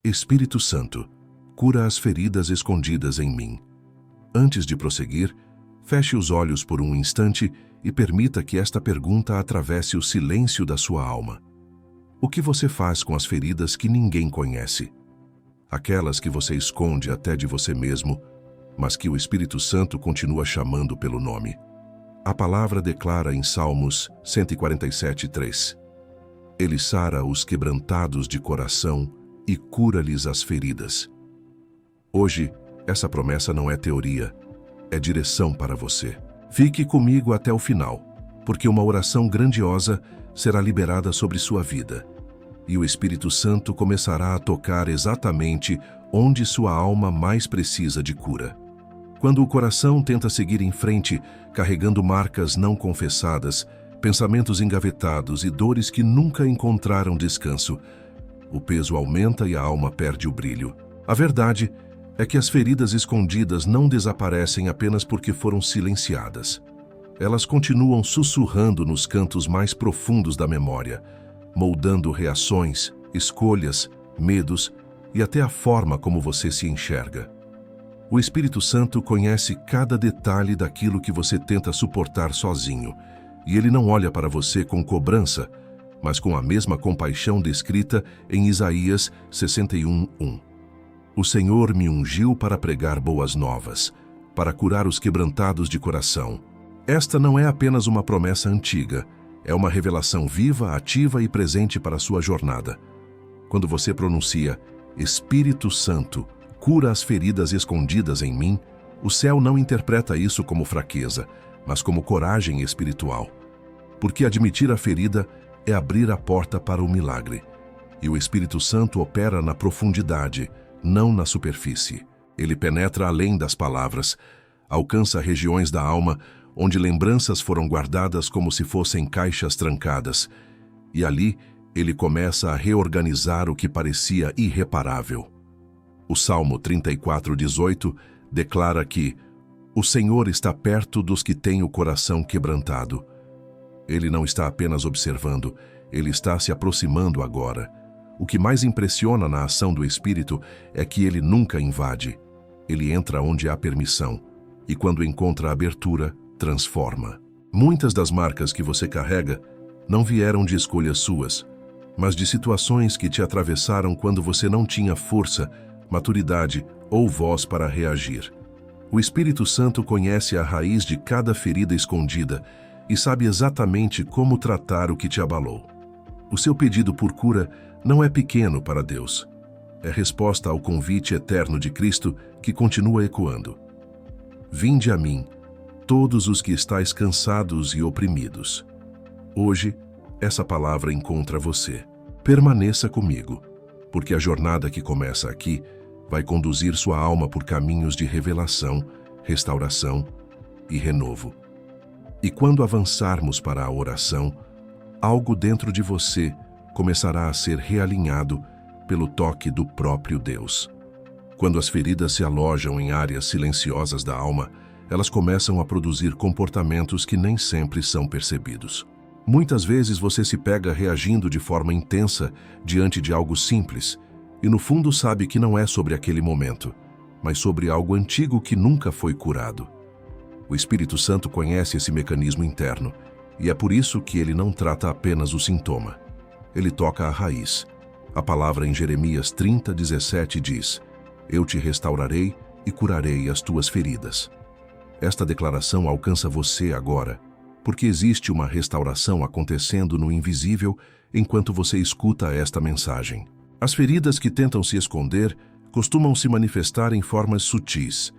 Espírito Santo, cura as feridas escondidas em mim. Antes de prosseguir, feche os olhos por um instante e permita que esta pergunta atravesse o silêncio da sua alma. O que você faz com as feridas que ninguém conhece? Aquelas que você esconde até de você mesmo, mas que o Espírito Santo continua chamando pelo nome. A palavra declara em Salmos 147:3: Ele sara os quebrantados de coração e cura-lhes as feridas. Hoje, essa promessa não é teoria, é direção para você. Fique comigo até o final, porque uma oração grandiosa será liberada sobre sua vida, e o Espírito Santo começará a tocar exatamente onde sua alma mais precisa de cura. Quando o coração tenta seguir em frente, carregando marcas não confessadas, pensamentos engavetados e dores que nunca encontraram descanso, o peso aumenta e a alma perde o brilho. A verdade é que as feridas escondidas não desaparecem apenas porque foram silenciadas. Elas continuam sussurrando nos cantos mais profundos da memória, moldando reações, escolhas, medos e até a forma como você se enxerga. O Espírito Santo conhece cada detalhe daquilo que você tenta suportar sozinho, e ele não olha para você com cobrança, mas com a mesma compaixão descrita em Isaías 61:1. O Senhor me ungiu para pregar boas novas, para curar os quebrantados de coração. Esta não é apenas uma promessa antiga, é uma revelação viva, ativa e presente para a sua jornada. Quando você pronuncia Espírito Santo, cura as feridas escondidas em mim, o céu não interpreta isso como fraqueza, mas como coragem espiritual. Porque admitir a ferida é abrir a porta para o milagre. E o Espírito Santo opera na profundidade, não na superfície. Ele penetra além das palavras, alcança regiões da alma onde lembranças foram guardadas como se fossem caixas trancadas, e ali ele começa a reorganizar o que parecia irreparável. O Salmo 34:18 declara que o Senhor está perto dos que têm o coração quebrantado. Ele não está apenas observando, ele está se aproximando agora. O que mais impressiona na ação do Espírito é que ele nunca invade. Ele entra onde há permissão, e quando encontra abertura, transforma. Muitas das marcas que você carrega não vieram de escolhas suas, mas de situações que te atravessaram quando você não tinha força, maturidade ou voz para reagir. O Espírito Santo conhece a raiz de cada ferida escondida e sabe exatamente como tratar o que te abalou. O seu pedido por cura não é pequeno para Deus. É resposta ao convite eterno de Cristo que continua ecoando. Vinde a mim, todos os que estáis cansados e oprimidos. Hoje, essa palavra encontra você. Permaneça comigo, porque a jornada que começa aqui vai conduzir sua alma por caminhos de revelação, restauração e renovo. E quando avançarmos para a oração, algo dentro de você começará a ser realinhado pelo toque do próprio Deus. Quando as feridas se alojam em áreas silenciosas da alma, elas começam a produzir comportamentos que nem sempre são percebidos. Muitas vezes você se pega reagindo de forma intensa diante de algo simples, e no fundo sabe que não é sobre aquele momento, mas sobre algo antigo que nunca foi curado. O Espírito Santo conhece esse mecanismo interno, e é por isso que ele não trata apenas o sintoma. Ele toca a raiz. A palavra em Jeremias 30:17 diz: Eu te restaurarei e curarei as tuas feridas. Esta declaração alcança você agora, porque existe uma restauração acontecendo no invisível enquanto você escuta esta mensagem. As feridas que tentam se esconder costumam se manifestar em formas sutis: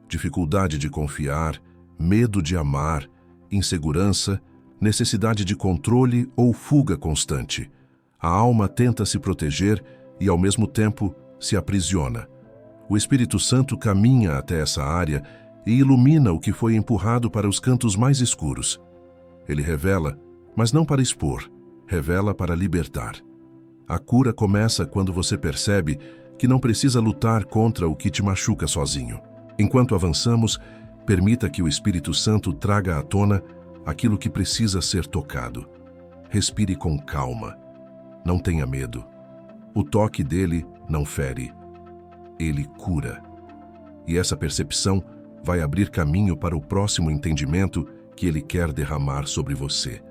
dificuldade de confiar, medo de amar, insegurança, necessidade de controle ou fuga constante. A alma tenta se proteger e, ao mesmo tempo, se aprisiona. O Espírito Santo caminha até essa área e ilumina o que foi empurrado para os cantos mais escuros. Ele revela, mas não para expor, revela para libertar. A cura começa quando você percebe que não precisa lutar contra o que te machuca sozinho. Enquanto avançamos, permita que o Espírito Santo traga à tona aquilo que precisa ser tocado. Respire com calma. Não tenha medo. O toque dele não fere. Ele cura. E essa percepção vai abrir caminho para o próximo entendimento que ele quer derramar sobre você.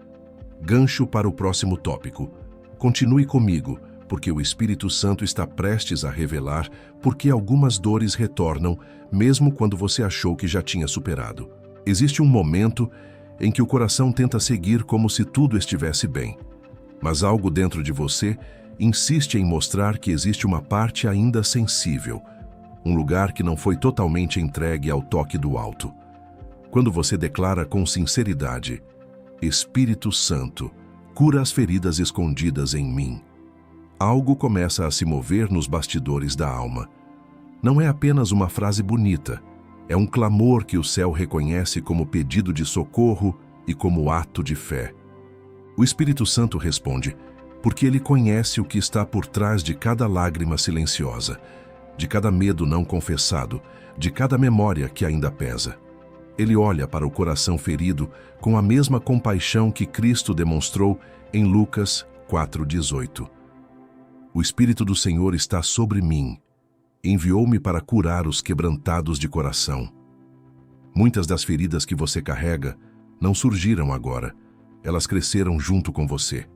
Gancho para o próximo tópico. Continue comigo, porque o Espírito Santo está prestes a revelar por que algumas dores retornam, mesmo quando você achou que já tinha superado. Existe um momento em que o coração tenta seguir como se tudo estivesse bem, mas algo dentro de você insiste em mostrar que existe uma parte ainda sensível, um lugar que não foi totalmente entregue ao toque do alto. Quando você declara com sinceridade: Espírito Santo, cura as feridas escondidas em mim, algo começa a se mover nos bastidores da alma. Não é apenas uma frase bonita, é um clamor que o céu reconhece como pedido de socorro e como ato de fé. O Espírito Santo responde, porque ele conhece o que está por trás de cada lágrima silenciosa, de cada medo não confessado, de cada memória que ainda pesa. Ele olha para o coração ferido com a mesma compaixão que Cristo demonstrou em Lucas 4,18. O Espírito do Senhor está sobre mim. Enviou-me para curar os quebrantados de coração. Muitas das feridas que você carrega não surgiram agora. Elas cresceram junto com você.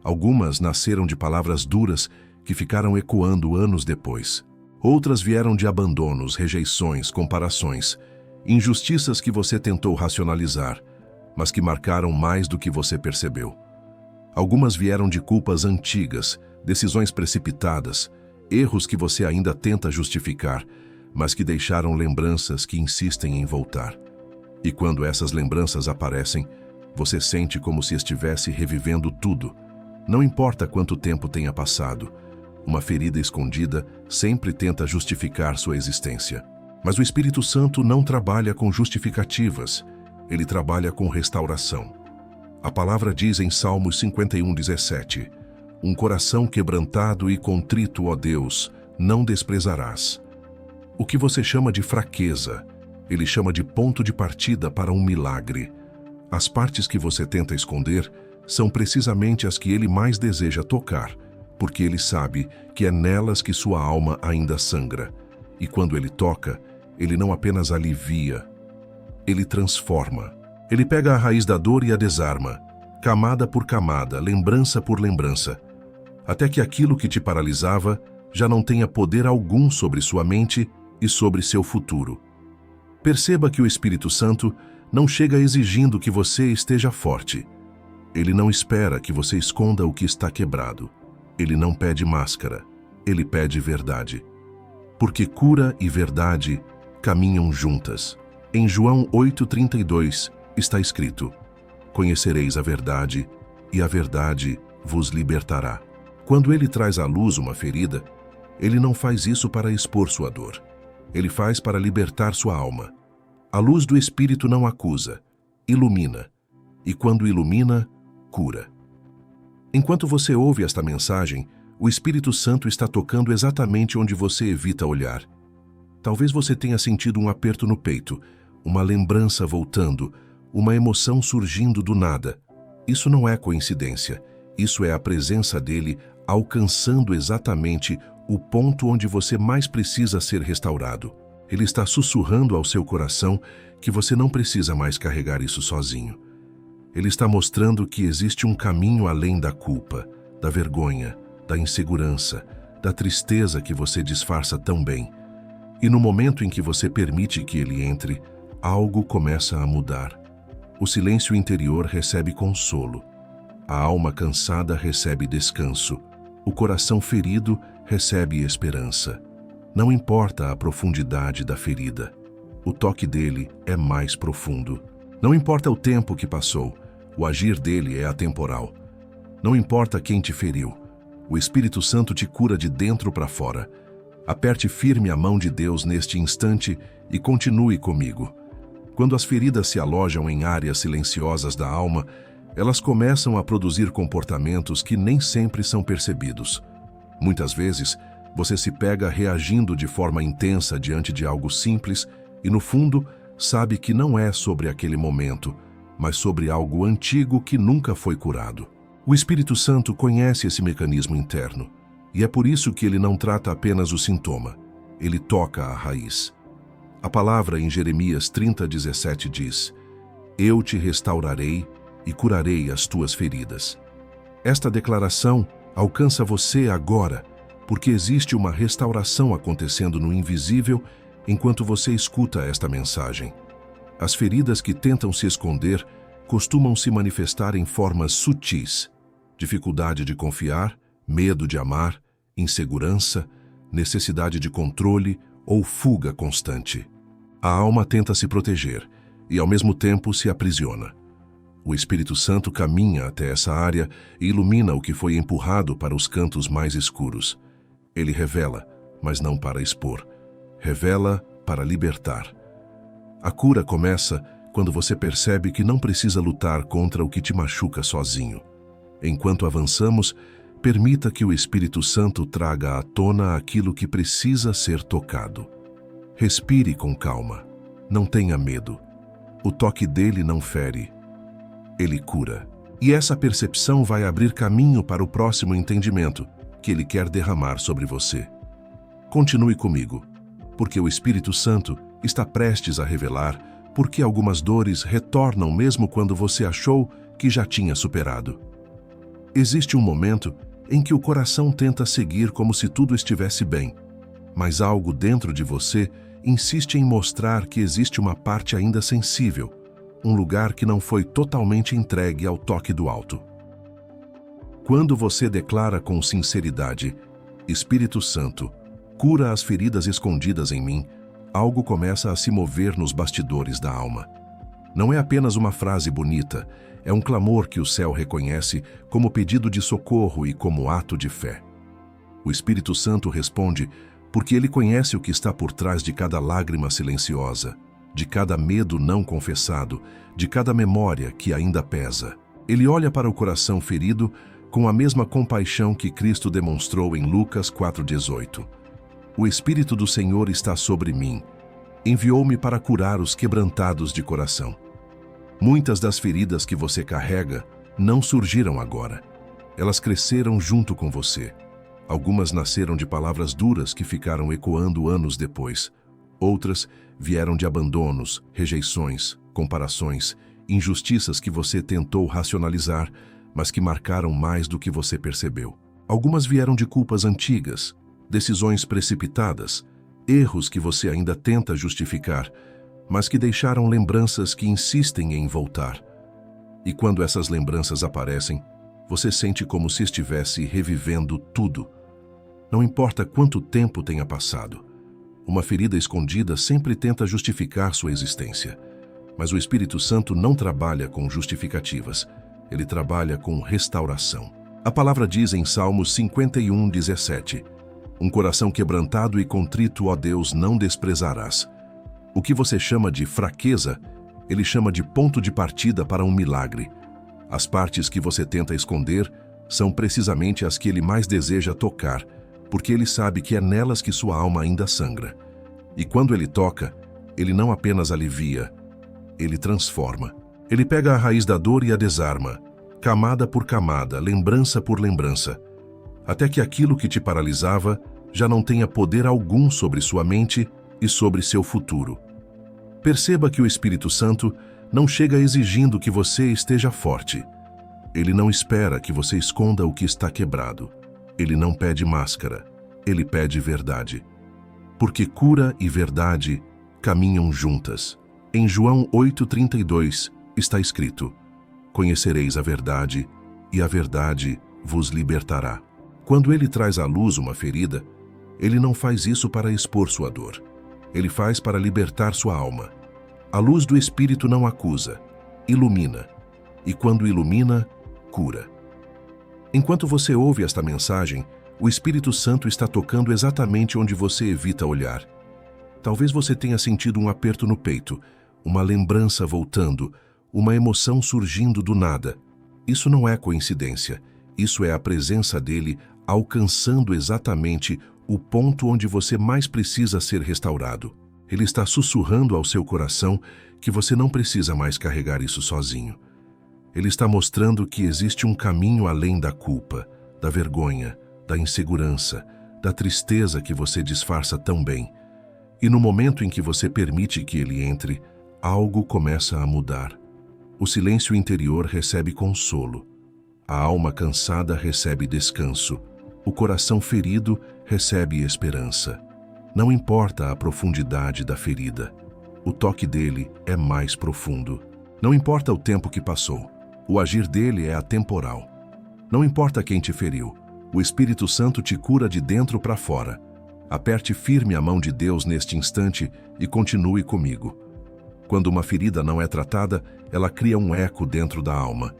Algumas nasceram de palavras duras que ficaram ecoando anos depois. Outras vieram de abandonos, rejeições, comparações, injustiças que você tentou racionalizar, mas que marcaram mais do que você percebeu. Algumas vieram de culpas antigas, decisões precipitadas, erros que você ainda tenta justificar, mas que deixaram lembranças que insistem em voltar. E quando essas lembranças aparecem, você sente como se estivesse revivendo tudo. Não importa quanto tempo tenha passado, uma ferida escondida sempre tenta justificar sua existência. Mas o Espírito Santo não trabalha com justificativas, ele trabalha com restauração. A palavra diz em Salmos 51:17, um coração quebrantado e contrito, ó Deus, não desprezarás. O que você chama de fraqueza, ele chama de ponto de partida para um milagre. As partes que você tenta esconder são precisamente as que ele mais deseja tocar, porque ele sabe que é nelas que sua alma ainda sangra. E quando ele toca, ele não apenas alivia, ele transforma. Ele pega a raiz da dor e a desarma, camada por camada, lembrança por lembrança, até que aquilo que te paralisava já não tenha poder algum sobre sua mente e sobre seu futuro. Perceba que o Espírito Santo não chega exigindo que você esteja forte. Ele não espera que você esconda o que está quebrado. Ele não pede máscara, ele pede verdade. Porque cura e verdade caminham juntas. Em João 8,32 está escrito: conhecereis a verdade, e a verdade vos libertará. Quando ele traz à luz uma ferida, ele não faz isso para expor sua dor. Ele faz para libertar sua alma. A luz do Espírito não acusa, ilumina. E quando ilumina, cura. Enquanto você ouve esta mensagem, o Espírito Santo está tocando exatamente onde você evita olhar. Talvez você tenha sentido um aperto no peito, uma lembrança voltando, uma emoção surgindo do nada. Isso não é coincidência. Isso é a presença dele alcançando exatamente o ponto onde você mais precisa ser restaurado. Ele está sussurrando ao seu coração que você não precisa mais carregar isso sozinho. Ele está mostrando que existe um caminho além da culpa, da vergonha, da insegurança, da tristeza que você disfarça tão bem. E no momento em que você permite que ele entre, algo começa a mudar. O silêncio interior recebe consolo. A alma cansada recebe descanso. O coração ferido recebe esperança. Não importa a profundidade da ferida. O toque dele é mais profundo. Não importa o tempo que passou. O agir dele é atemporal. Não importa quem te feriu. O Espírito Santo te cura de dentro para fora. Aperte firme a mão de Deus neste instante e continue comigo. Quando as feridas se alojam em áreas silenciosas da alma, elas começam a produzir comportamentos que nem sempre são percebidos. Muitas vezes, você se pega reagindo de forma intensa diante de algo simples e, no fundo, sabe que não é sobre aquele momento, mas sobre algo antigo que nunca foi curado. O Espírito Santo conhece esse mecanismo interno. E é por isso que ele não trata apenas o sintoma, ele toca a raiz. A palavra em Jeremias 30:17 diz: Eu te restaurarei e curarei as tuas feridas. Esta declaração alcança você agora, porque existe uma restauração acontecendo no invisível enquanto você escuta esta mensagem. As feridas que tentam se esconder costumam se manifestar em formas sutis: dificuldade de confiar, medo de amar, insegurança, necessidade de controle ou fuga constante. A alma tenta se proteger e, ao mesmo tempo, se aprisiona. O Espírito Santo caminha até essa área e ilumina o que foi empurrado para os cantos mais escuros. Ele revela, mas não para expor. Revela para libertar. A cura começa quando você percebe que não precisa lutar contra o que te machuca sozinho. Enquanto avançamos, permita que o Espírito Santo traga à tona aquilo que precisa ser tocado. Respire com calma. Não tenha medo. O toque dele não fere. Ele cura. E essa percepção vai abrir caminho para o próximo entendimento que ele quer derramar sobre você. Continue comigo, porque o Espírito Santo está prestes a revelar por que algumas dores retornam mesmo quando você achou que já tinha superado. Existe um momento em que o coração tenta seguir como se tudo estivesse bem, mas algo dentro de você insiste em mostrar que existe uma parte ainda sensível, um lugar que não foi totalmente entregue ao toque do alto. Quando você declara com sinceridade: Espírito Santo, cura as feridas escondidas em mim, algo começa a se mover nos bastidores da alma. Não é apenas uma frase bonita, é um clamor que o céu reconhece como pedido de socorro e como ato de fé. O Espírito Santo responde porque ele conhece o que está por trás de cada lágrima silenciosa, de cada medo não confessado, de cada memória que ainda pesa. Ele olha para o coração ferido com a mesma compaixão que Cristo demonstrou em Lucas 4:18. O Espírito do Senhor está sobre mim. Enviou-me para curar os quebrantados de coração. Muitas das feridas que você carrega não surgiram agora. Elas cresceram junto com você. Algumas nasceram de palavras duras que ficaram ecoando anos depois. Outras vieram de abandonos, rejeições, comparações, injustiças que você tentou racionalizar, mas que marcaram mais do que você percebeu. Algumas vieram de culpas antigas, decisões precipitadas, erros que você ainda tenta justificar, mas que deixaram lembranças que insistem em voltar. E quando essas lembranças aparecem, você sente como se estivesse revivendo tudo. Não importa quanto tempo tenha passado. Uma ferida escondida sempre tenta justificar sua existência. Mas o Espírito Santo não trabalha com justificativas. Ele trabalha com restauração. A palavra diz em Salmos 51:17: Um coração quebrantado e contrito, ó Deus, não desprezarás. O que você chama de fraqueza, ele chama de ponto de partida para um milagre. As partes que você tenta esconder são precisamente as que ele mais deseja tocar, porque ele sabe que é nelas que sua alma ainda sangra. E quando ele toca, ele não apenas alivia, ele transforma. Ele pega a raiz da dor e a desarma, camada por camada, lembrança por lembrança, até que aquilo que te paralisava já não tenha poder algum sobre sua mente e sobre seu futuro. Perceba que o Espírito Santo não chega exigindo que você esteja forte. Ele não espera que você esconda o que está quebrado. Ele não pede máscara, ele pede verdade. Porque cura e verdade caminham juntas. Em João 8:32 está escrito: Conhecereis a verdade, e a verdade vos libertará. Quando ele traz à luz uma ferida, ele não faz isso para expor sua dor. Ele faz para libertar sua alma. A luz do Espírito não acusa, ilumina. E quando ilumina, cura. Enquanto você ouve esta mensagem, o Espírito Santo está tocando exatamente onde você evita olhar. Talvez você tenha sentido um aperto no peito, uma lembrança voltando, uma emoção surgindo do nada. Isso não é coincidência. Isso é a presença dele alcançando exatamente o ponto onde você mais precisa ser restaurado. Ele está sussurrando ao seu coração que você não precisa mais carregar isso sozinho. Ele está mostrando que existe um caminho além da culpa, da vergonha, da insegurança, da tristeza que você disfarça tão bem. E no momento em que você permite que ele entre, algo começa a mudar. O silêncio interior recebe consolo. A alma cansada recebe descanso. O coração ferido recebe esperança. Não importa a profundidade da ferida. O toque dele é mais profundo. Não importa o tempo que passou. O agir dele é atemporal. Não importa quem te feriu. O Espírito Santo te cura de dentro para fora. Aperte firme a mão de Deus neste instante e continue comigo. Quando uma ferida não é tratada, ela cria um eco dentro da alma.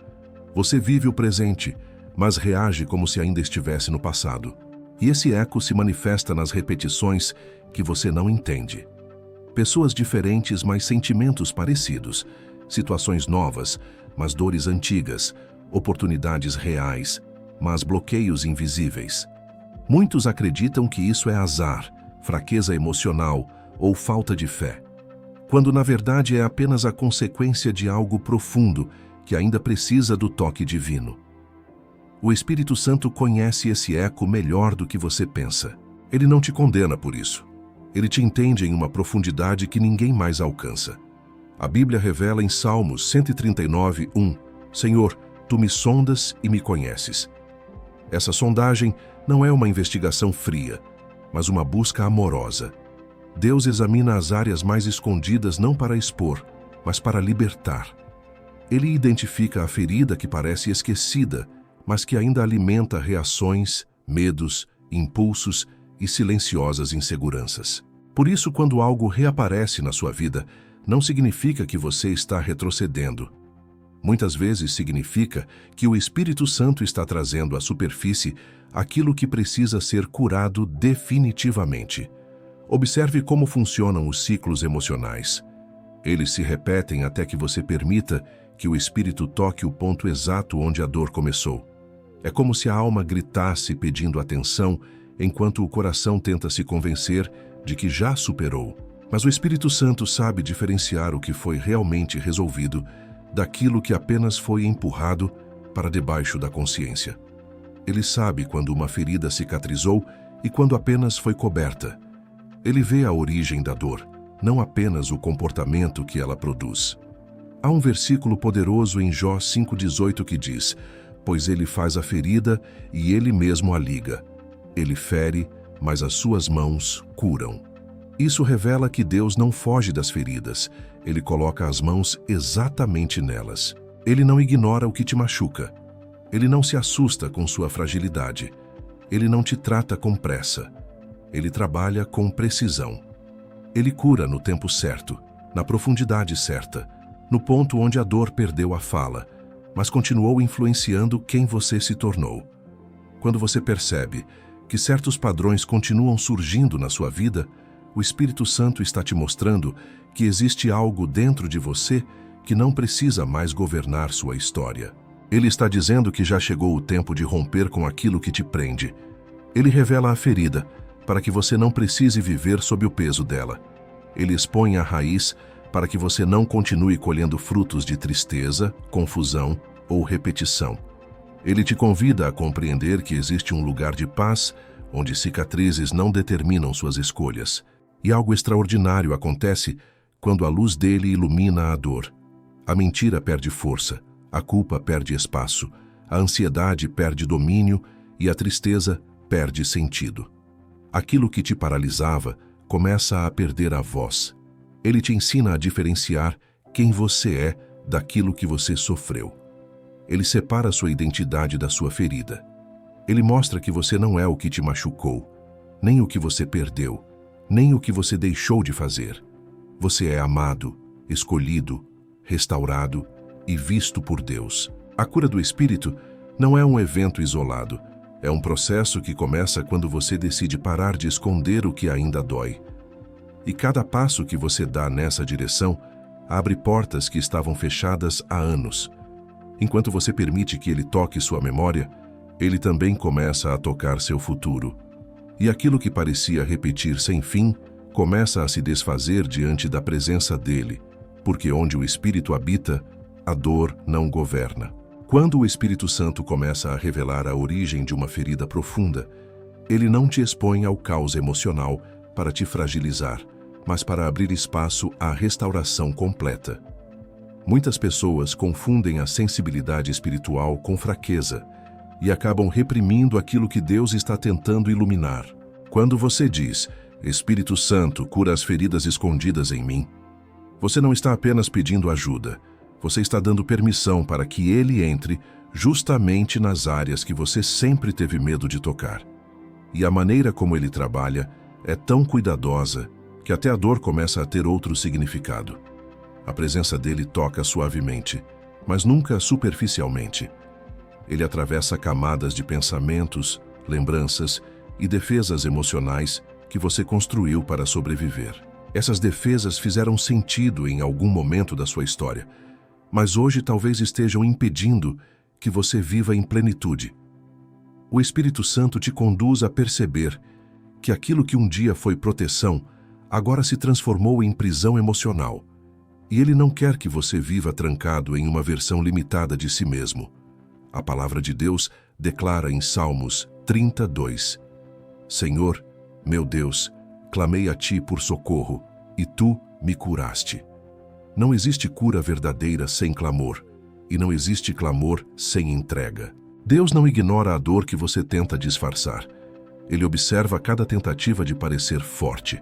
Você vive o presente, mas reage como se ainda estivesse no passado. E esse eco se manifesta nas repetições que você não entende. Pessoas diferentes, mas sentimentos parecidos. Situações novas, mas dores antigas. Oportunidades reais, mas bloqueios invisíveis. Muitos acreditam que isso é azar, fraqueza emocional ou falta de fé, quando na verdade é apenas a consequência de algo profundo que ainda precisa do toque divino. O Espírito Santo conhece esse eco melhor do que você pensa. Ele não te condena por isso. Ele te entende em uma profundidade que ninguém mais alcança. A Bíblia revela em Salmos 139:1: Senhor, tu me sondas e me conheces. Essa sondagem não é uma investigação fria, mas uma busca amorosa. Deus examina as áreas mais escondidas não para expor, mas para libertar. Ele identifica a ferida que parece esquecida, mas que ainda alimenta reações, medos, impulsos e silenciosas inseguranças. Por isso, quando algo reaparece na sua vida, não significa que você está retrocedendo. Muitas vezes significa que o Espírito Santo está trazendo à superfície aquilo que precisa ser curado definitivamente. Observe como funcionam os ciclos emocionais. Eles se repetem até que você permita que o Espírito toque o ponto exato onde a dor começou. É como se a alma gritasse pedindo atenção, enquanto o coração tenta se convencer de que já superou. Mas o Espírito Santo sabe diferenciar o que foi realmente resolvido daquilo que apenas foi empurrado para debaixo da consciência. Ele sabe quando uma ferida cicatrizou e quando apenas foi coberta. Ele vê a origem da dor, não apenas o comportamento que ela produz. Há um versículo poderoso em Jó 5,18 que diz: pois ele faz a ferida e ele mesmo a liga. Ele fere, mas as suas mãos curam. Isso revela que Deus não foge das feridas. Ele coloca as mãos exatamente nelas. Ele não ignora o que te machuca. Ele não se assusta com sua fragilidade. Ele não te trata com pressa. Ele trabalha com precisão. Ele cura no tempo certo, na profundidade certa, no ponto onde a dor perdeu a fala, mas continuou influenciando quem você se tornou. Quando você percebe que certos padrões continuam surgindo na sua vida, o Espírito Santo está te mostrando que existe algo dentro de você que não precisa mais governar sua história. Ele está dizendo que já chegou o tempo de romper com aquilo que te prende. Ele revela a ferida para que você não precise viver sob o peso dela. Ele expõe a raiz para que você não continue colhendo frutos de tristeza, confusão ou repetição. Ele te convida a compreender que existe um lugar de paz onde cicatrizes não determinam suas escolhas. E algo extraordinário acontece quando a luz dele ilumina a dor. A mentira perde força, a culpa perde espaço, a ansiedade perde domínio e a tristeza perde sentido. Aquilo que te paralisava começa a perder a voz. Ele te ensina a diferenciar quem você é daquilo que você sofreu. Ele separa sua identidade da sua ferida. Ele mostra que você não é o que te machucou, nem o que você perdeu, nem o que você deixou de fazer. Você é amado, escolhido, restaurado e visto por Deus. A cura do Espírito não é um evento isolado. É um processo que começa quando você decide parar de esconder o que ainda dói. E cada passo que você dá nessa direção abre portas que estavam fechadas há anos. Enquanto você permite que ele toque sua memória, ele também começa a tocar seu futuro. E aquilo que parecia repetir sem fim começa a se desfazer diante da presença dele, porque onde o Espírito habita, a dor não governa. Quando o Espírito Santo começa a revelar a origem de uma ferida profunda, ele não te expõe ao caos emocional para te fragilizar, mas para abrir espaço à restauração completa. Muitas pessoas confundem a sensibilidade espiritual com fraqueza e acabam reprimindo aquilo que Deus está tentando iluminar. Quando você diz, Espírito Santo, cura as feridas escondidas em mim, você não está apenas pedindo ajuda, você está dando permissão para que Ele entre justamente nas áreas que você sempre teve medo de tocar. E a maneira como Ele trabalha é tão cuidadosa que até a dor começa a ter outro significado. A presença dele toca suavemente, mas nunca superficialmente. Ele atravessa camadas de pensamentos, lembranças e defesas emocionais que você construiu para sobreviver. Essas defesas fizeram sentido em algum momento da sua história, mas hoje talvez estejam impedindo que você viva em plenitude. O Espírito Santo te conduz a perceber que aquilo que um dia foi proteção, agora se transformou em prisão emocional. E Ele não quer que você viva trancado em uma versão limitada de si mesmo. A palavra de Deus declara em Salmos 32, Senhor, meu Deus, clamei a Ti por socorro, e Tu me curaste. Não existe cura verdadeira sem clamor, e não existe clamor sem entrega. Deus não ignora a dor que você tenta disfarçar. Ele observa cada tentativa de parecer forte.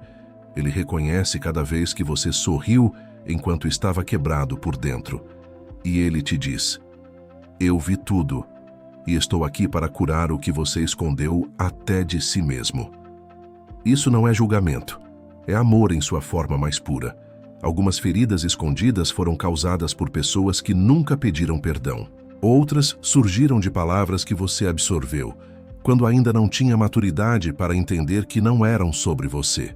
Ele reconhece cada vez que você sorriu enquanto estava quebrado por dentro. E Ele te diz, eu vi tudo, e estou aqui para curar o que você escondeu até de si mesmo. Isso não é julgamento, é amor em sua forma mais pura. Algumas feridas escondidas foram causadas por pessoas que nunca pediram perdão. Outras surgiram de palavras que você absorveu, quando ainda não tinha maturidade para entender que não eram sobre você.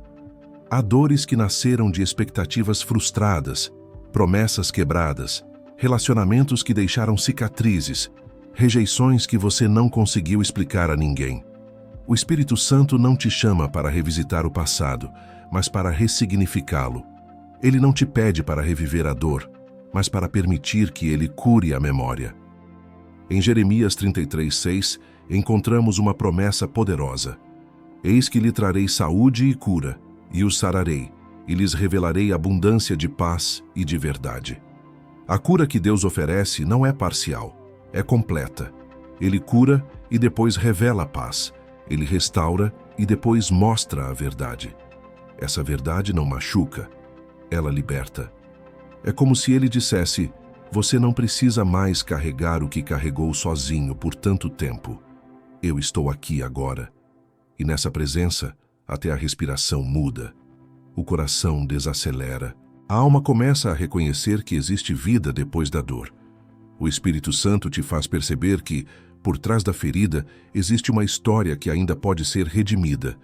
Há dores que nasceram de expectativas frustradas, promessas quebradas, relacionamentos que deixaram cicatrizes, rejeições que você não conseguiu explicar a ninguém. O Espírito Santo não te chama para revisitar o passado, mas para ressignificá-lo. Ele não te pede para reviver a dor, mas para permitir que Ele cure a memória. Em Jeremias 33:6, encontramos uma promessa poderosa. Eis que lhe trarei saúde e cura, e os sararei, e lhes revelarei abundância de paz e de verdade. A cura que Deus oferece não é parcial, é completa. Ele cura e depois revela a paz. Ele restaura e depois mostra a verdade. Essa verdade não machuca, ela liberta. É como se Ele dissesse, você não precisa mais carregar o que carregou sozinho por tanto tempo. Eu estou aqui agora. E nessa presença, até a respiração muda. O coração desacelera. A alma começa a reconhecer que existe vida depois da dor. O Espírito Santo te faz perceber que, por trás da ferida, existe uma história que ainda pode ser redimida.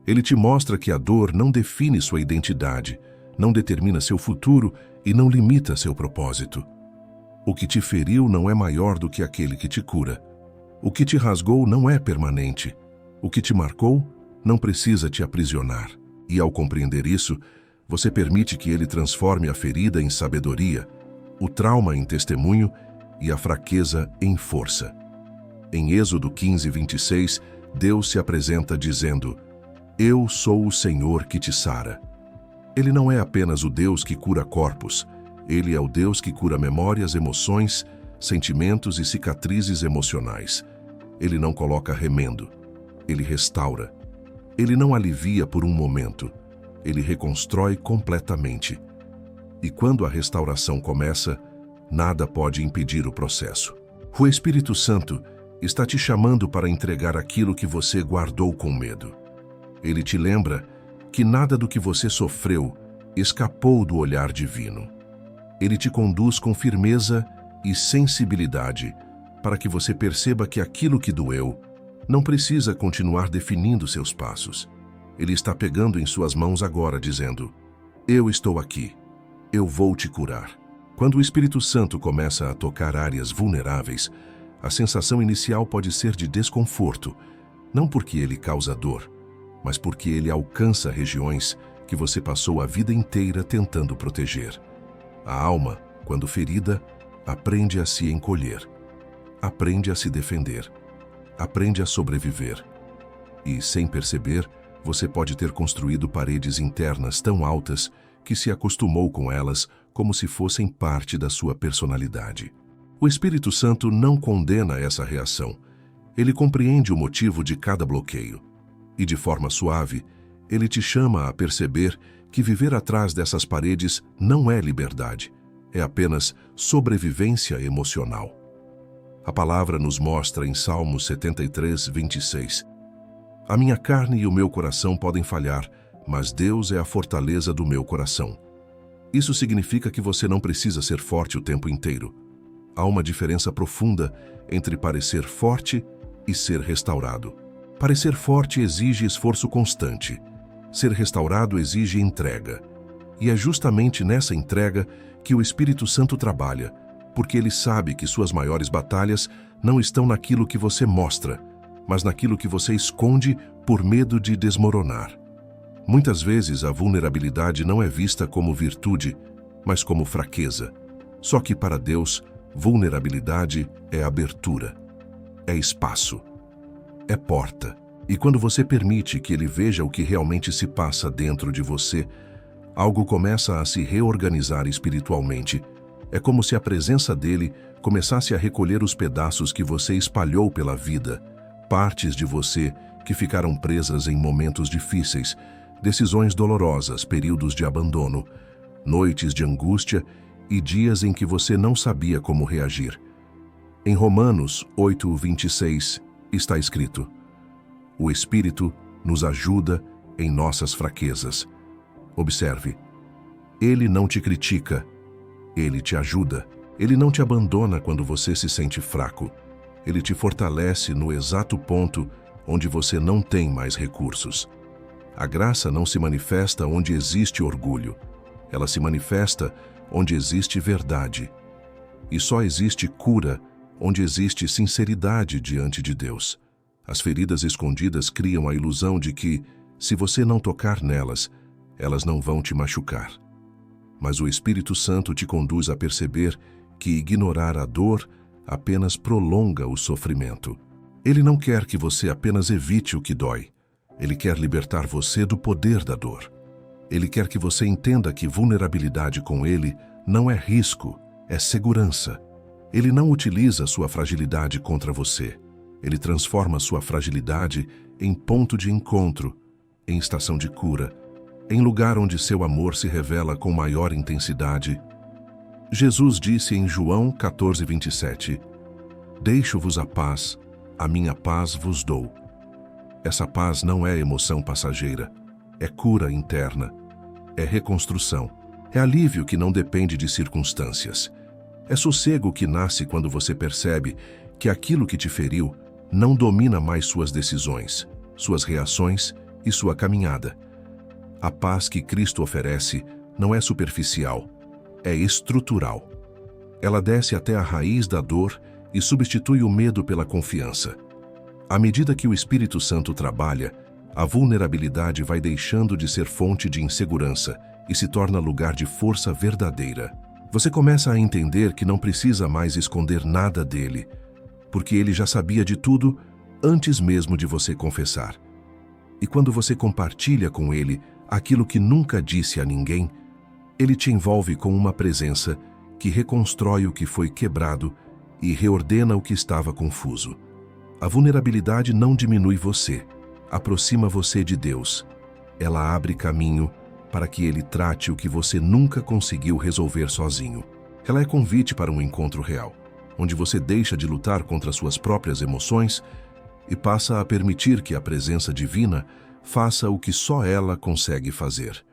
Ele te mostra que a dor não define sua identidade, não determina seu futuro e não limita seu propósito. O que te feriu não é maior do que aquele que te cura. O que te rasgou não é permanente. O que te marcou não precisa te aprisionar. E ao compreender isso, você permite que Ele transforme a ferida em sabedoria, o trauma em testemunho e a fraqueza em força. Em Êxodo 15:26, Deus se apresenta dizendo, eu sou o Senhor que te sara. Ele não é apenas o Deus que cura corpos, Ele é o Deus que cura memórias, emoções, sentimentos e cicatrizes emocionais. Ele não coloca remendo, Ele restaura. Ele não alivia por um momento, Ele reconstrói completamente. E quando a restauração começa, nada pode impedir o processo. O Espírito Santo está te chamando para entregar aquilo que você guardou com medo. Ele te lembra que nada do que você sofreu escapou do olhar divino. Ele te conduz com firmeza e sensibilidade para que você perceba que aquilo que doeu não precisa continuar definindo seus passos. Ele está pegando em suas mãos agora, dizendo, eu estou aqui, eu vou te curar. Quando o Espírito Santo começa a tocar áreas vulneráveis, a sensação inicial pode ser de desconforto, não porque ele causa dor, mas porque ele alcança regiões que você passou a vida inteira tentando proteger. A alma, quando ferida, aprende a se encolher. aprende a se defender, aprende a sobreviver. E, sem perceber, você pode ter construído paredes internas tão altas que se acostumou com elas como se fossem parte da sua personalidade. O Espírito Santo não condena essa reação. Ele compreende o motivo de cada bloqueio. E, de forma suave, ele te chama a perceber que viver atrás dessas paredes não é liberdade, é apenas sobrevivência emocional. A palavra nos mostra em Salmos 73, 26. A minha carne e o meu coração podem falhar, mas Deus é a fortaleza do meu coração. Isso significa que você não precisa ser forte o tempo inteiro. Há uma diferença profunda entre parecer forte e ser restaurado. Parecer forte exige esforço constante. Ser restaurado exige entrega. E é justamente nessa entrega que o Espírito Santo trabalha, porque ele sabe que suas maiores batalhas não estão naquilo que você mostra, mas naquilo que você esconde por medo de desmoronar. Muitas vezes a vulnerabilidade não é vista como virtude, mas como fraqueza. Só que para Deus, vulnerabilidade é abertura, é espaço, é porta. E quando você permite que Ele veja o que realmente se passa dentro de você, algo começa a se reorganizar espiritualmente. É como se a presença dele começasse a recolher os pedaços que você espalhou pela vida, partes de você que ficaram presas em momentos difíceis, decisões dolorosas, períodos de abandono, noites de angústia e dias em que você não sabia como reagir. Em Romanos 8, 26 está escrito: o Espírito nos ajuda em nossas fraquezas. Observe, Ele não te critica, Ele te ajuda. Ele não te abandona quando você se sente fraco. Ele te fortalece no exato ponto onde você não tem mais recursos. A graça não se manifesta onde existe orgulho. Ela se manifesta onde existe verdade. E só existe cura onde existe sinceridade diante de Deus. As feridas escondidas criam a ilusão de que, se você não tocar nelas, elas não vão te machucar. Mas o Espírito Santo te conduz a perceber que ignorar a dor apenas prolonga o sofrimento. Ele não quer que você apenas evite o que dói. Ele quer libertar você do poder da dor. Ele quer que você entenda que vulnerabilidade com Ele não é risco, é segurança. Ele não utiliza sua fragilidade contra você. Ele transforma sua fragilidade em ponto de encontro, em estação de cura, em lugar onde seu amor se revela com maior intensidade. Jesus disse em João 14, 27, deixo-vos a minha paz vos dou. Essa paz não é emoção passageira, é cura interna, é reconstrução, é alívio que não depende de circunstâncias. É sossego que nasce quando você percebe que aquilo que te feriu não domina mais suas decisões, suas reações e sua caminhada. A paz que Cristo oferece não é superficial, é estrutural. Ela desce até a raiz da dor e substitui o medo pela confiança. À medida que o Espírito Santo trabalha, a vulnerabilidade vai deixando de ser fonte de insegurança e se torna lugar de força verdadeira. Você começa a entender que não precisa mais esconder nada dele, porque ele já sabia de tudo antes mesmo de você confessar. E quando você compartilha com ele aquilo que nunca disse a ninguém, ele te envolve com uma presença que reconstrói o que foi quebrado e reordena o que estava confuso. A vulnerabilidade não diminui você, aproxima você de Deus. Ela abre caminho para que Ele trate o que você nunca conseguiu resolver sozinho. Ela é convite para um encontro real, onde você deixa de lutar contra suas próprias emoções e passa a permitir que a presença divina faça o que só ela consegue fazer.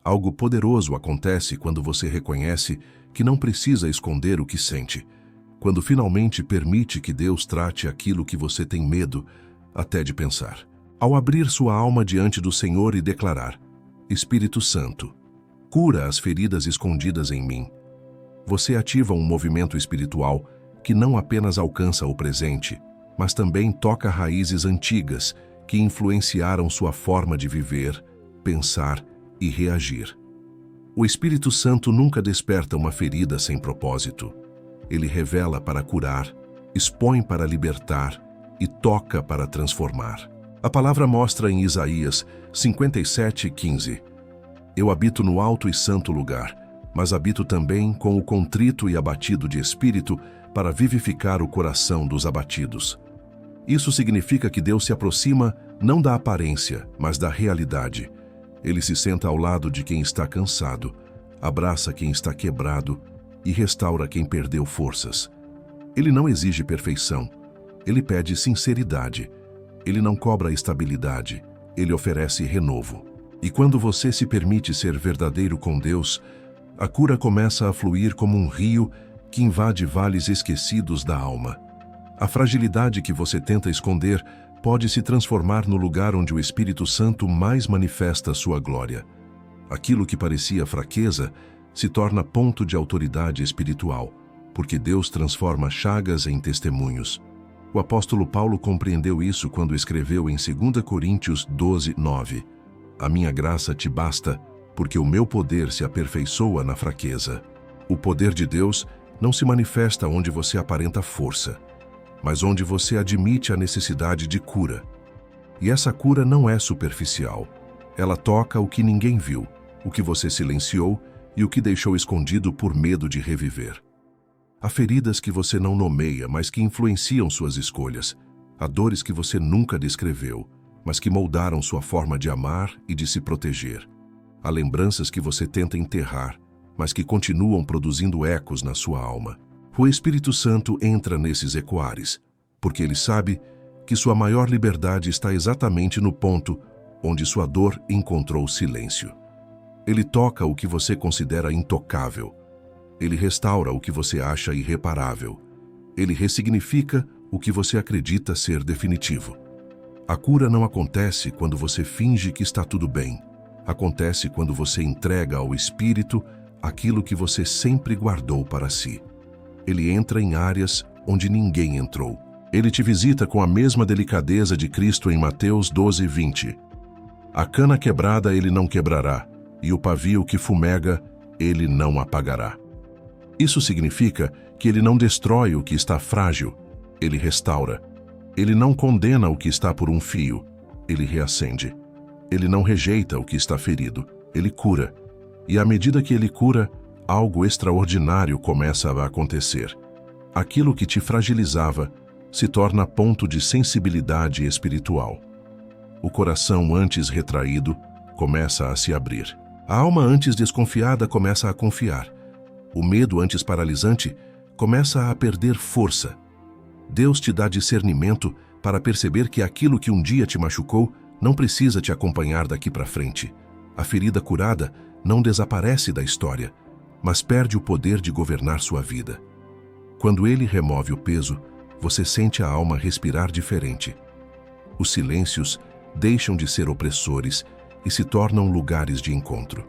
Algo poderoso acontece quando você reconhece que não precisa esconder o que sente, quando finalmente permite que Deus trate aquilo que você tem medo até de pensar. Ao abrir sua alma diante do Senhor e declarar: Espírito Santo, cura as feridas escondidas em mim. Você ativa um movimento espiritual que não apenas alcança o presente, mas também toca raízes antigas que influenciaram sua forma de viver, pensar e reagir. O Espírito Santo nunca desperta uma ferida sem propósito. Ele revela para curar, expõe para libertar e toca para transformar. A palavra mostra em Isaías 57:15: Eu habito no alto e santo lugar, mas habito também com o contrito e abatido de espírito para vivificar o coração dos abatidos. Isso significa que Deus se aproxima não da aparência, mas da realidade. Ele se senta ao lado de quem está cansado, abraça quem está quebrado e restaura quem perdeu forças. Ele não exige perfeição, ele pede sinceridade. Ele não cobra estabilidade, ele oferece renovo. E quando você se permite ser verdadeiro com Deus, a cura começa a fluir como um rio que invade vales esquecidos da alma. A fragilidade que você tenta esconder pode se transformar no lugar onde o Espírito Santo mais manifesta sua glória. Aquilo que parecia fraqueza se torna ponto de autoridade espiritual, porque Deus transforma chagas em testemunhos. O apóstolo Paulo compreendeu isso quando escreveu em 2 Coríntios 12:9: A minha graça te basta, porque o meu poder se aperfeiçoa na fraqueza. O poder de Deus não se manifesta onde você aparenta força, mas onde você admite a necessidade de cura. E essa cura não é superficial. Ela toca o que ninguém viu, o que você silenciou e o que deixou escondido por medo de reviver. Há feridas que você não nomeia, mas que influenciam suas escolhas. Há dores que você nunca descreveu, mas que moldaram sua forma de amar e de se proteger. Há lembranças que você tenta enterrar, mas que continuam produzindo ecos na sua alma. O Espírito Santo entra nesses ecoares, porque ele sabe que sua maior liberdade está exatamente no ponto onde sua dor encontrou silêncio. Ele toca o que você considera intocável. Ele restaura o que você acha irreparável. Ele ressignifica o que você acredita ser definitivo. A cura não acontece quando você finge que está tudo bem. Acontece quando você entrega ao Espírito aquilo que você sempre guardou para si. Ele entra em áreas onde ninguém entrou. Ele te visita com a mesma delicadeza de Cristo em Mateus 12:20. A cana quebrada ele não quebrará, e o pavio que fumega ele não apagará. Isso significa que ele não destrói o que está frágil, ele restaura. Ele não condena o que está por um fio, ele reacende. Ele não rejeita o que está ferido, ele cura. E à medida que ele cura, algo extraordinário começa a acontecer. Aquilo que te fragilizava se torna ponto de sensibilidade espiritual. O coração antes retraído começa a se abrir. A alma antes desconfiada começa a confiar. O medo antes paralisante começa a perder força. Deus te dá discernimento para perceber que aquilo que um dia te machucou não precisa te acompanhar daqui para frente. A ferida curada não desaparece da história, mas perde o poder de governar sua vida. Quando ele remove o peso, você sente a alma respirar diferente. Os silêncios deixam de ser opressores e se tornam lugares de encontro.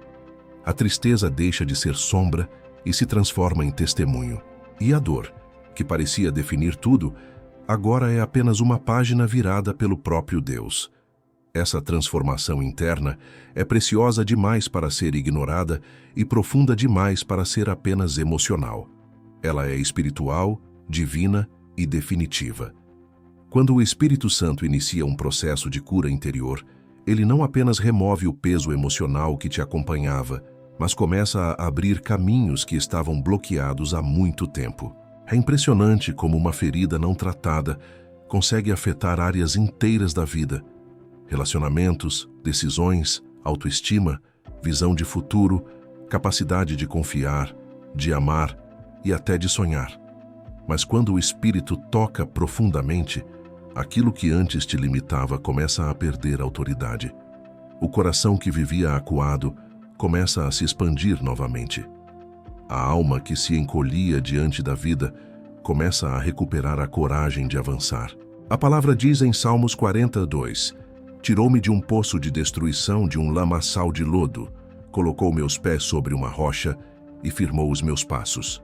A tristeza deixa de ser sombra e se transforma em testemunho. E a dor, que parecia definir tudo, agora é apenas uma página virada pelo próprio Deus. Essa transformação interna é preciosa demais para ser ignorada e profunda demais para ser apenas emocional. Ela é espiritual, divina e definitiva. Quando o Espírito Santo inicia um processo de cura interior, ele não apenas remove o peso emocional que te acompanhava, mas começa a abrir caminhos que estavam bloqueados há muito tempo. É impressionante como uma ferida não tratada consegue afetar áreas inteiras da vida. Relacionamentos, decisões, autoestima, visão de futuro, capacidade de confiar, de amar e até de sonhar. Mas quando o Espírito toca profundamente, aquilo que antes te limitava começa a perder autoridade. O coração que vivia acuado começa a se expandir novamente. A alma que se encolhia diante da vida começa a recuperar a coragem de avançar. A palavra diz em Salmos 42, tirou-me de um poço de destruição, de um lamaçal de lodo, colocou meus pés sobre uma rocha e firmou os meus passos.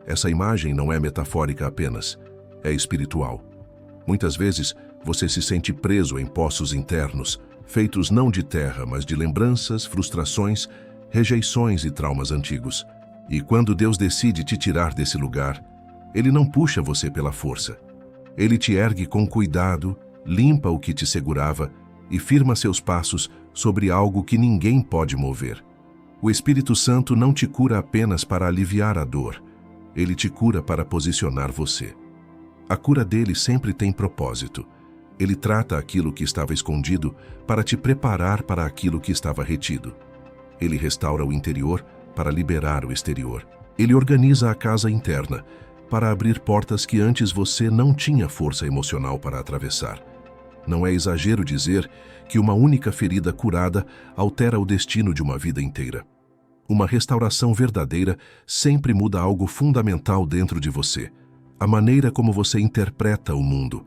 Essa imagem não é metafórica apenas, é espiritual. Muitas vezes você se sente preso em poços internos, feitos não de terra, mas de lembranças, frustrações, rejeições e traumas antigos. E quando Deus decide te tirar desse lugar, Ele não puxa você pela força. Ele te ergue com cuidado, limpa o que te segurava e firma seus passos sobre algo que ninguém pode mover. O Espírito Santo não te cura apenas para aliviar a dor. Ele te cura para posicionar você. A cura dele sempre tem propósito. Ele trata aquilo que estava escondido para te preparar para aquilo que estava retido. Ele restaura o interior para liberar o exterior. Ele organiza a casa interna para abrir portas que antes você não tinha força emocional para atravessar. Não é exagero dizer que uma única ferida curada altera o destino de uma vida inteira. Uma restauração verdadeira sempre muda algo fundamental dentro de você, a maneira como você interpreta o mundo.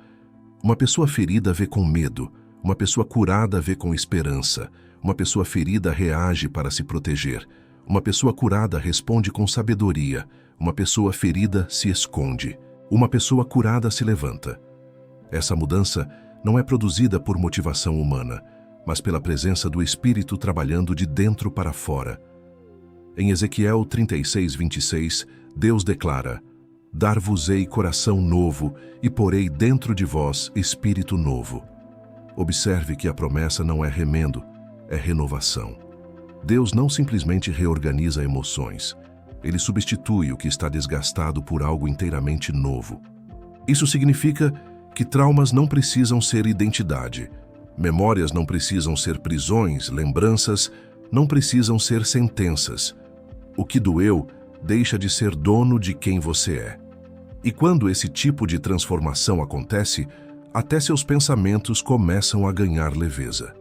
Uma pessoa ferida vê com medo, uma pessoa curada vê com esperança, uma pessoa ferida reage para se proteger, uma pessoa curada responde com sabedoria, uma pessoa ferida se esconde, uma pessoa curada se levanta. Essa mudança não é produzida por motivação humana, mas pela presença do Espírito trabalhando de dentro para fora. Em Ezequiel 36:26, Deus declara: Dar-vos-ei coração novo e porei dentro de vós espírito novo. Observe que a promessa não é remendo, é renovação. Deus não simplesmente reorganiza emoções. Ele substitui o que está desgastado por algo inteiramente novo. Isso significa que traumas não precisam ser identidade, memórias não precisam ser prisões, lembranças não precisam ser sentenças. O que doeu deixa de ser dono de quem você é. E quando esse tipo de transformação acontece, até seus pensamentos começam a ganhar leveza.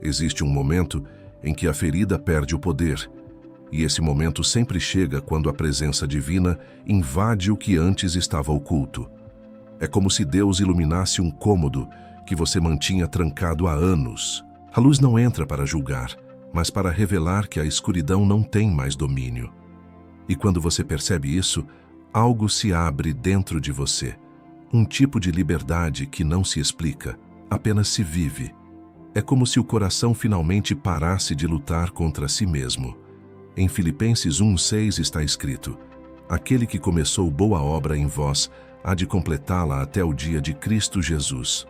Existe um momento em que a ferida perde o poder, e esse momento sempre chega quando a presença divina invade o que antes estava oculto. É como se Deus iluminasse um cômodo que você mantinha trancado há anos. A luz não entra para julgar, mas para revelar que a escuridão não tem mais domínio. E quando você percebe isso, algo se abre dentro de você. Um tipo de liberdade que não se explica, apenas se vive. É como se o coração finalmente parasse de lutar contra si mesmo. Em Filipenses 1:6 está escrito: Aquele que começou boa obra em vós há de completá-la até o dia de Cristo Jesus.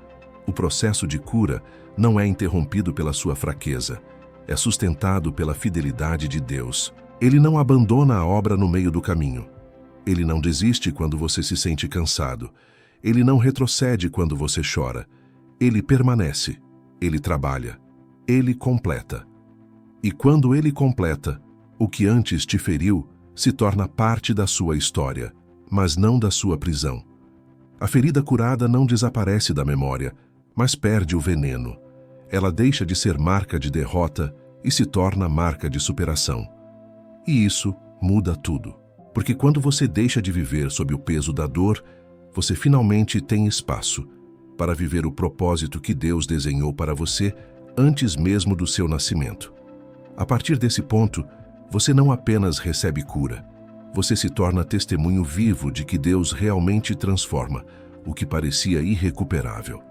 O processo de cura não é interrompido pela sua fraqueza, é sustentado pela fidelidade de Deus. Ele não abandona a obra no meio do caminho. Ele não desiste quando você se sente cansado. Ele não retrocede quando você chora. Ele permanece. Ele trabalha. Ele completa. E quando ele completa, o que antes te feriu se torna parte da sua história, mas não da sua prisão. A ferida curada não desaparece da memória, mas perde o veneno. Ela deixa de ser marca de derrota e se torna marca de superação. E isso muda tudo. Porque quando você deixa de viver sob o peso da dor, você finalmente tem espaço para viver o propósito que Deus desenhou para você antes mesmo do seu nascimento. A partir desse ponto, você não apenas recebe cura, você se torna testemunho vivo de que Deus realmente transforma o que parecia irrecuperável.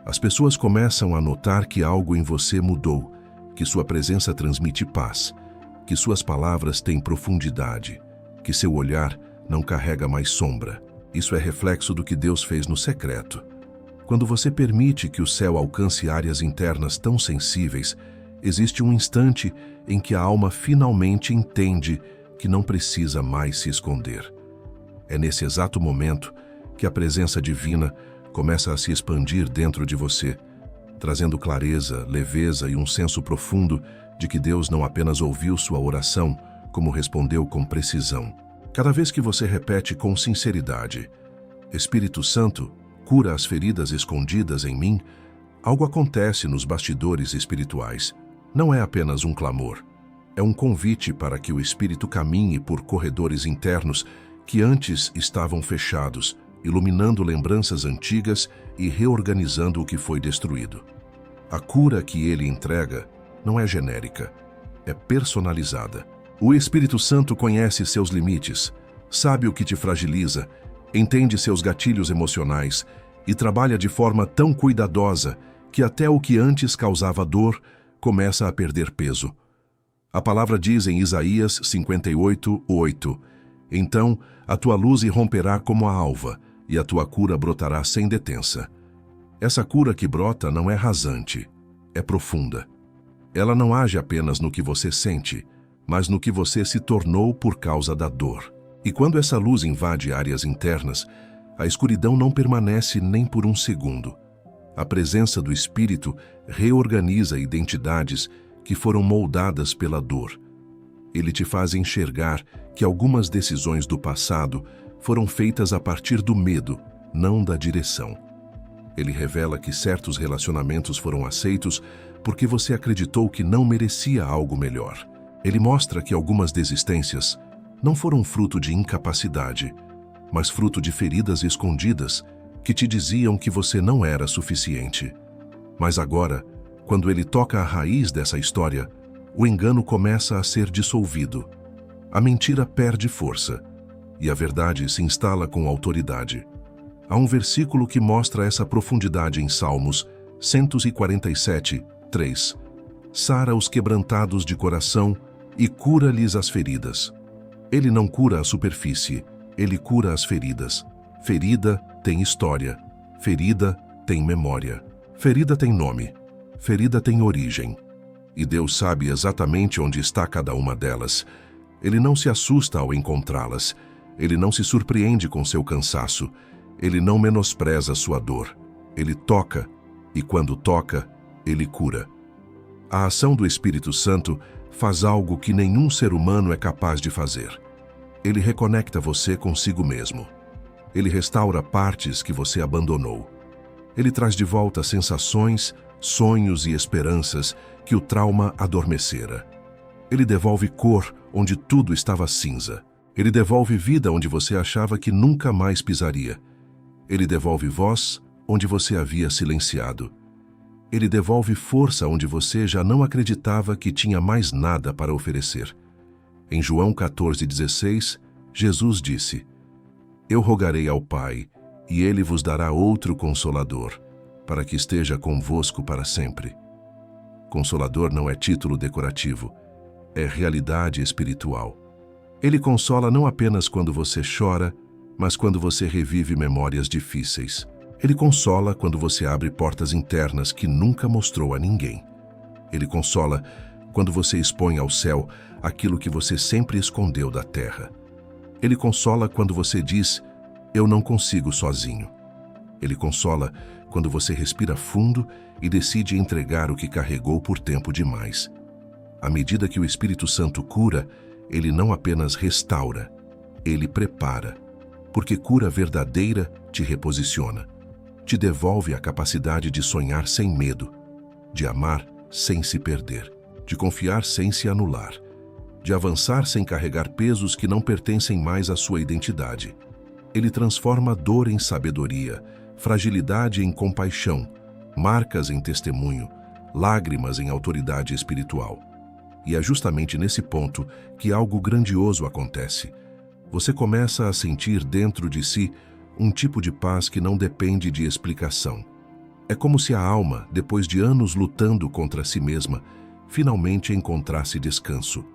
As pessoas começam a notar que algo em você mudou, que sua presença transmite paz, que suas palavras têm profundidade, que seu olhar não carrega mais sombra. Isso é reflexo do que Deus fez no secreto. Quando você permite que o céu alcance áreas internas tão sensíveis, existe um instante em que a alma finalmente entende que não precisa mais se esconder. É nesse exato momento que a presença divina começa a se expandir dentro de você, trazendo clareza, leveza e um senso profundo de que Deus não apenas ouviu sua oração, como respondeu com precisão. Cada vez que você repete com sinceridade: Espírito Santo, cura as feridas escondidas em mim, algo acontece nos bastidores espirituais. Não é apenas um clamor. É um convite para que o Espírito caminhe por corredores internos que antes estavam fechados, iluminando lembranças antigas e reorganizando o que foi destruído. A cura que ele entrega não é genérica, é personalizada. O Espírito Santo conhece seus limites, sabe o que te fragiliza, entende seus gatilhos emocionais e trabalha de forma tão cuidadosa que até o que antes causava dor começa a perder peso. A palavra diz em Isaías 58:8: Então, a tua luz irromperá como a alva, e a tua cura brotará sem detença. Essa cura que brota não é rasante, é profunda. Ela não age apenas no que você sente, mas no que você se tornou por causa da dor. E quando essa luz invade áreas internas, a escuridão não permanece nem por um segundo. A presença do Espírito reorganiza identidades que foram moldadas pela dor. Ele te faz enxergar que algumas decisões do passado foram feitas a partir do medo, não da direção. Ele revela que certos relacionamentos foram aceitos porque você acreditou que não merecia algo melhor. Ele mostra que algumas desistências não foram fruto de incapacidade, mas fruto de feridas escondidas que te diziam que você não era suficiente. Mas agora, quando ele toca a raiz dessa história, o engano começa a ser dissolvido. A mentira perde força e a verdade se instala com autoridade. Há um versículo que mostra essa profundidade em Salmos 147, 3. Sara os quebrantados de coração e cura-lhes as feridas. Ele não cura a superfície, ele cura as feridas. Ferida tem história, ferida tem memória, ferida tem nome, ferida tem origem. E Deus sabe exatamente onde está cada uma delas. Ele não se assusta ao encontrá-las, ele não se surpreende com seu cansaço, ele não menospreza sua dor. Ele toca, e quando toca, ele cura. A ação do Espírito Santo faz algo que nenhum ser humano é capaz de fazer. Ele reconecta você consigo mesmo. Ele restaura partes que você abandonou. Ele traz de volta sensações, sonhos e esperanças que o trauma adormecera. Ele devolve cor onde tudo estava cinza. Ele devolve vida onde você achava que nunca mais pisaria. Ele devolve voz onde você havia silenciado. Ele devolve força onde você já não acreditava que tinha mais nada para oferecer. Em João 14,16, Jesus disse: Eu rogarei ao Pai, e Ele vos dará outro Consolador, para que esteja convosco para sempre. Consolador não é título decorativo, é realidade espiritual. Ele consola não apenas quando você chora, mas quando você revive memórias difíceis. Ele consola quando você abre portas internas que nunca mostrou a ninguém. Ele consola quando você expõe ao céu aquilo que você sempre escondeu da terra. Ele consola quando você diz: Eu não consigo sozinho. Ele consola quando você respira fundo e decide entregar o que carregou por tempo demais. À medida que o Espírito Santo cura, ele não apenas restaura, ele prepara. Porque cura verdadeira te reposiciona. Te devolve a capacidade de sonhar sem medo, de amar sem se perder, de confiar sem se anular, de avançar sem carregar pesos que não pertencem mais à sua identidade. Ele transforma dor em sabedoria, fragilidade em compaixão, marcas em testemunho, lágrimas em autoridade espiritual. E é justamente nesse ponto que algo grandioso acontece. Você começa a sentir dentro de si um tipo de paz que não depende de explicação. É como se a alma, depois de anos lutando contra si mesma, finalmente encontrasse descanso.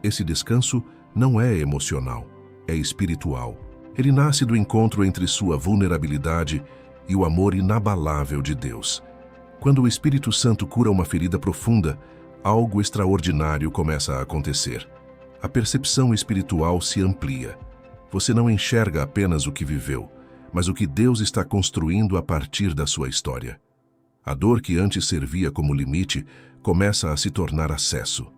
Esse descanso não é emocional, é espiritual. Ele nasce do encontro entre sua vulnerabilidade e o amor inabalável de Deus. Quando o Espírito Santo cura uma ferida profunda, algo extraordinário começa a acontecer. A percepção espiritual se amplia. Você não enxerga apenas o que viveu, mas o que Deus está construindo a partir da sua história. A dor que antes servia como limite começa a se tornar acesso.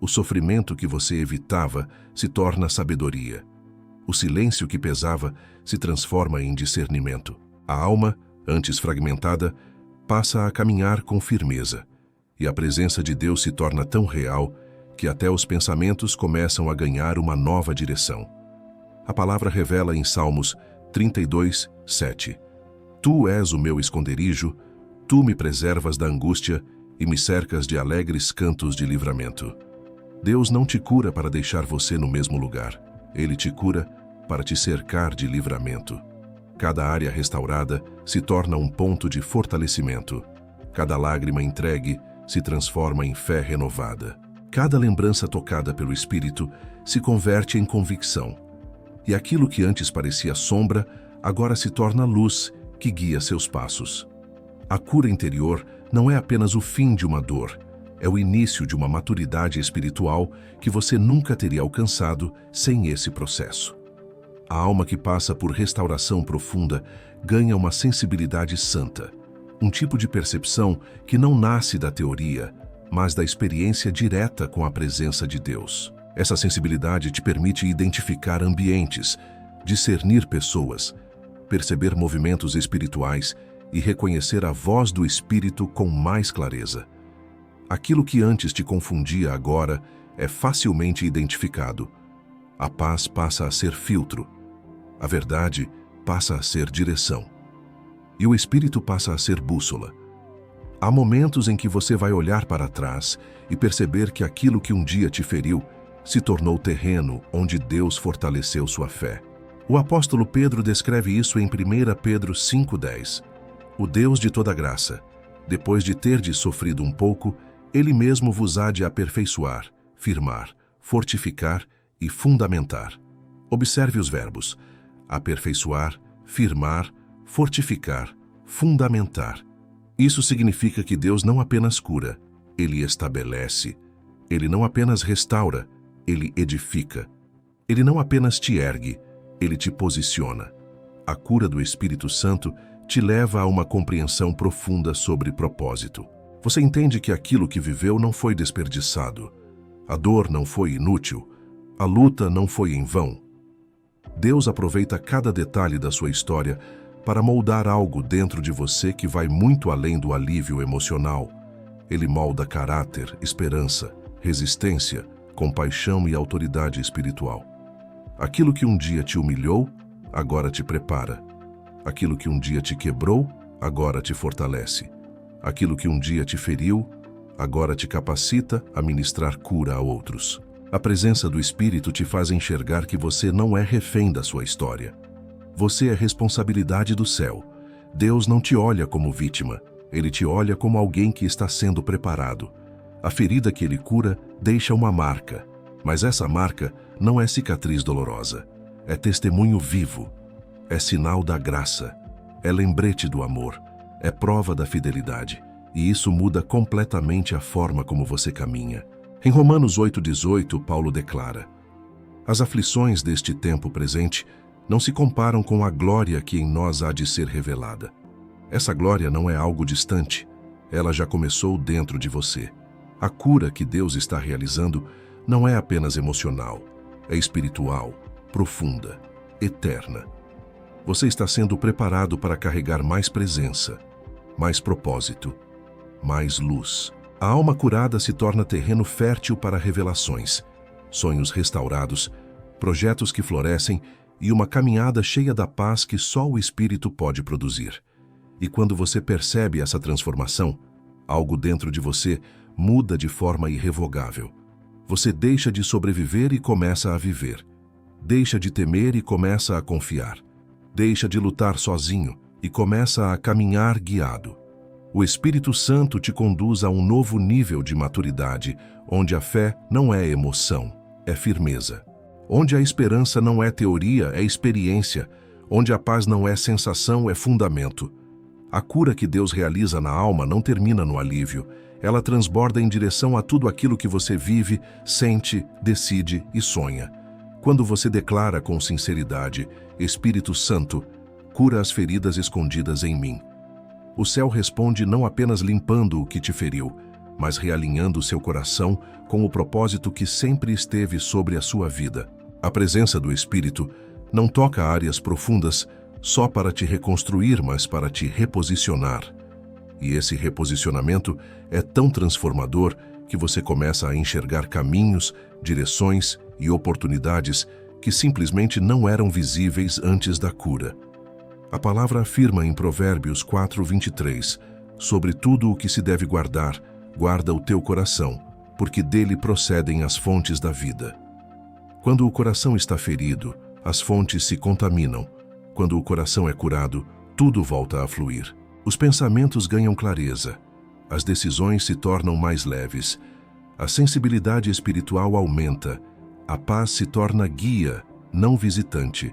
O sofrimento que você evitava se torna sabedoria. O silêncio que pesava se transforma em discernimento. A alma, antes fragmentada, passa a caminhar com firmeza, e a presença de Deus se torna tão real que até os pensamentos começam a ganhar uma nova direção. A palavra revela em Salmos 32, 7. Tu és o meu esconderijo, tu me preservas da angústia e me cercas de alegres cantos de livramento. Deus não te cura para deixar você no mesmo lugar. Ele te cura para te cercar de livramento. Cada área restaurada se torna um ponto de fortalecimento. Cada lágrima entregue se transforma em fé renovada. Cada lembrança tocada pelo Espírito se converte em convicção. e aquilo que antes parecia sombra, agora se torna luz que guia seus passos. A cura interior não é apenas o fim de uma dor, é o início de uma maturidade espiritual que você nunca teria alcançado sem esse processo. A alma que passa por restauração profunda ganha uma sensibilidade santa, um tipo de percepção que não nasce da teoria, mas da experiência direta com a presença de Deus. Essa sensibilidade te permite identificar ambientes, discernir pessoas, perceber movimentos espirituais e reconhecer a voz do Espírito com mais clareza. Aquilo que antes te confundia agora é facilmente identificado. A paz passa a ser filtro. A verdade passa a ser direção. E o Espírito passa a ser bússola. Há momentos em que você vai olhar para trás e perceber que aquilo que um dia te feriu se tornou terreno onde Deus fortaleceu sua fé. O apóstolo Pedro descreve isso em 1 Pedro 5,10. O Deus de toda graça, depois de terdes sofrido um pouco, Ele mesmo vos há de aperfeiçoar, firmar, fortificar e fundamentar. Observe os verbos: aperfeiçoar, firmar, fortificar, fundamentar. Isso significa que Deus não apenas cura, Ele estabelece. Ele não apenas restaura, Ele edifica. Ele não apenas te ergue, Ele te posiciona. A cura do Espírito Santo te leva a uma compreensão profunda sobre propósito. Você entende que aquilo que viveu não foi desperdiçado. A dor não foi inútil. A luta não foi em vão. Deus aproveita cada detalhe da sua história para moldar algo dentro de você que vai muito além do alívio emocional. Ele molda caráter, esperança, resistência, compaixão e autoridade espiritual. Aquilo que um dia te humilhou, agora te prepara. Aquilo que um dia te quebrou, agora te fortalece. Aquilo que um dia te feriu, agora te capacita a ministrar cura a outros. A presença do Espírito te faz enxergar que você não é refém da sua história. Você é responsabilidade do céu. Deus não te olha como vítima, Ele te olha como alguém que está sendo preparado. A ferida que Ele cura deixa uma marca, mas essa marca não é cicatriz dolorosa. É testemunho vivo, é sinal da graça, é lembrete do amor, é prova da fidelidade, e isso muda completamente a forma como você caminha. Em Romanos 8,18, Paulo declara: as aflições deste tempo presente não se comparam com a glória que em nós há de ser revelada. Essa glória não é algo distante, ela já começou dentro de você. A cura que Deus está realizando não é apenas emocional, é espiritual, profunda, eterna. Você está sendo preparado para carregar mais presença, mais propósito, mais luz. A alma curada se torna terreno fértil para revelações, sonhos restaurados, projetos que florescem e uma caminhada cheia da paz que só o Espírito pode produzir. E quando você percebe essa transformação, algo dentro de você muda de forma irrevogável. Você deixa de sobreviver e começa a viver. Deixa de temer e começa a confiar. Deixa de lutar sozinho e começa a caminhar guiado. O Espírito Santo te conduz a um novo nível de maturidade, onde a fé não é emoção, é firmeza. Onde a esperança não é teoria, é experiência. Onde a paz não é sensação, é fundamento. A cura que Deus realiza na alma não termina no alívio. Ela transborda em direção a tudo aquilo que você vive, sente, decide e sonha. Quando você declara com sinceridade: Espírito Santo, cura as feridas escondidas em mim. O céu responde não apenas limpando o que te feriu, mas realinhando seu coração com o propósito que sempre esteve sobre a sua vida. A presença do Espírito não toca áreas profundas só para te reconstruir, mas para te reposicionar. E esse reposicionamento é tão transformador que você começa a enxergar caminhos, direções e oportunidades que simplesmente não eram visíveis antes da cura. A palavra afirma em Provérbios 4:23, sobre tudo o que se deve guardar, guarda o teu coração, porque dele procedem as fontes da vida. Quando o coração está ferido, as fontes se contaminam. Quando o coração é curado, tudo volta a fluir. Os pensamentos ganham clareza, as decisões se tornam mais leves, a sensibilidade espiritual aumenta, a paz se torna guia, não visitante,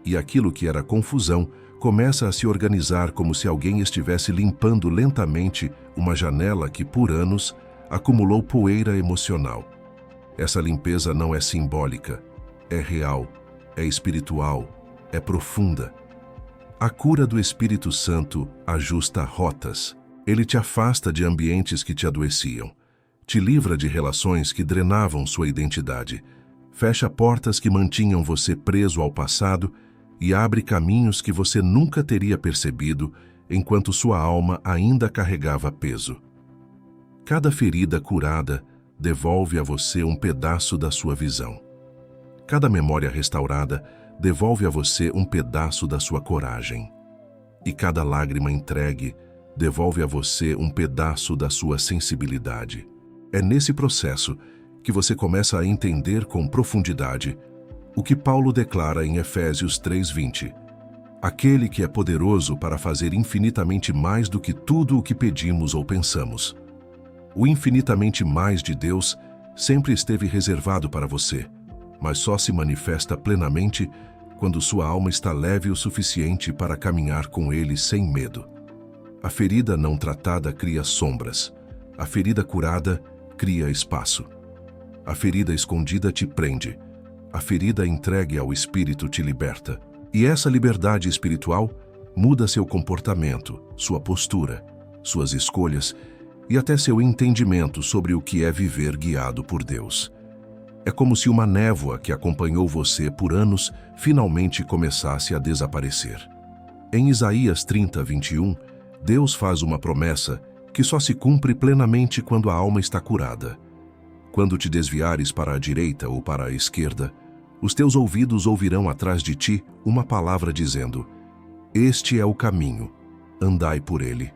e aquilo que era confusão começa a se organizar como se alguém estivesse limpando lentamente uma janela que, por anos, acumulou poeira emocional. Essa limpeza não é simbólica, é real, é espiritual, é profunda. A cura do Espírito Santo ajusta rotas. Ele te afasta de ambientes que te adoeciam, te livra de relações que drenavam sua identidade, fecha portas que mantinham você preso ao passado e abre caminhos que você nunca teria percebido enquanto sua alma ainda carregava peso. Cada ferida curada devolve a você um pedaço da sua visão. Cada memória restaurada devolve a você um pedaço da sua coragem. E cada lágrima entregue devolve a você um pedaço da sua sensibilidade. É nesse processo que você começa a entender com profundidade o que Paulo declara em Efésios 3:20. Aquele que é poderoso para fazer infinitamente mais do que tudo o que pedimos ou pensamos. O infinitamente mais de Deus sempre esteve reservado para você, mas só se manifesta plenamente quando sua alma está leve o suficiente para caminhar com Ele sem medo. A ferida não tratada cria sombras. A ferida curada cria espaço. A ferida escondida te prende. A ferida entregue ao Espírito te liberta. E essa liberdade espiritual muda seu comportamento, sua postura, suas escolhas e até seu entendimento sobre o que é viver guiado por Deus. É como se uma névoa que acompanhou você por anos finalmente começasse a desaparecer. Em Isaías 30:21, Deus faz uma promessa que só se cumpre plenamente quando a alma está curada. Quando te desviares para a direita ou para a esquerda, os teus ouvidos ouvirão atrás de ti uma palavra dizendo: "Este é o caminho, andai por ele."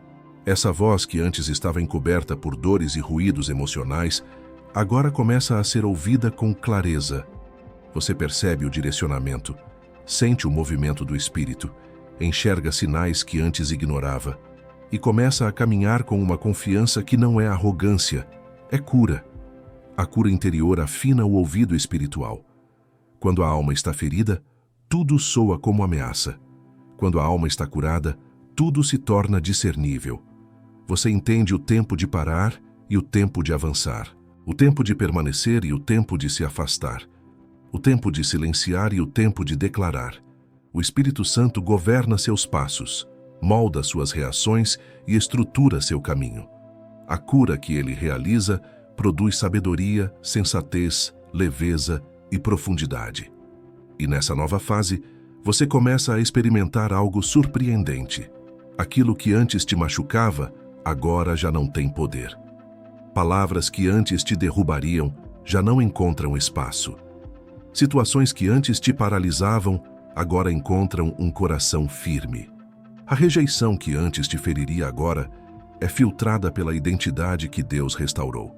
Essa voz que antes estava encoberta por dores e ruídos emocionais, agora começa a ser ouvida com clareza. Você percebe o direcionamento, sente o movimento do Espírito, enxerga sinais que antes ignorava e começa a caminhar com uma confiança que não é arrogância, é cura. A cura interior afina o ouvido espiritual. Quando a alma está ferida, tudo soa como ameaça. Quando a alma está curada, tudo se torna discernível. Você entende o tempo de parar e o tempo de avançar, o tempo de permanecer e o tempo de se afastar, o tempo de silenciar e o tempo de declarar. O Espírito Santo governa seus passos, molda suas reações e estrutura seu caminho. A cura que ele realiza produz sabedoria, sensatez, leveza e profundidade. E nessa nova fase, você começa a experimentar algo surpreendente. Aquilo que antes te machucava, agora já não tem poder. Palavras que antes te derrubariam, já não encontram espaço. Situações que antes te paralisavam, agora encontram um coração firme. A rejeição que antes te feriria agora é filtrada pela identidade que Deus restaurou.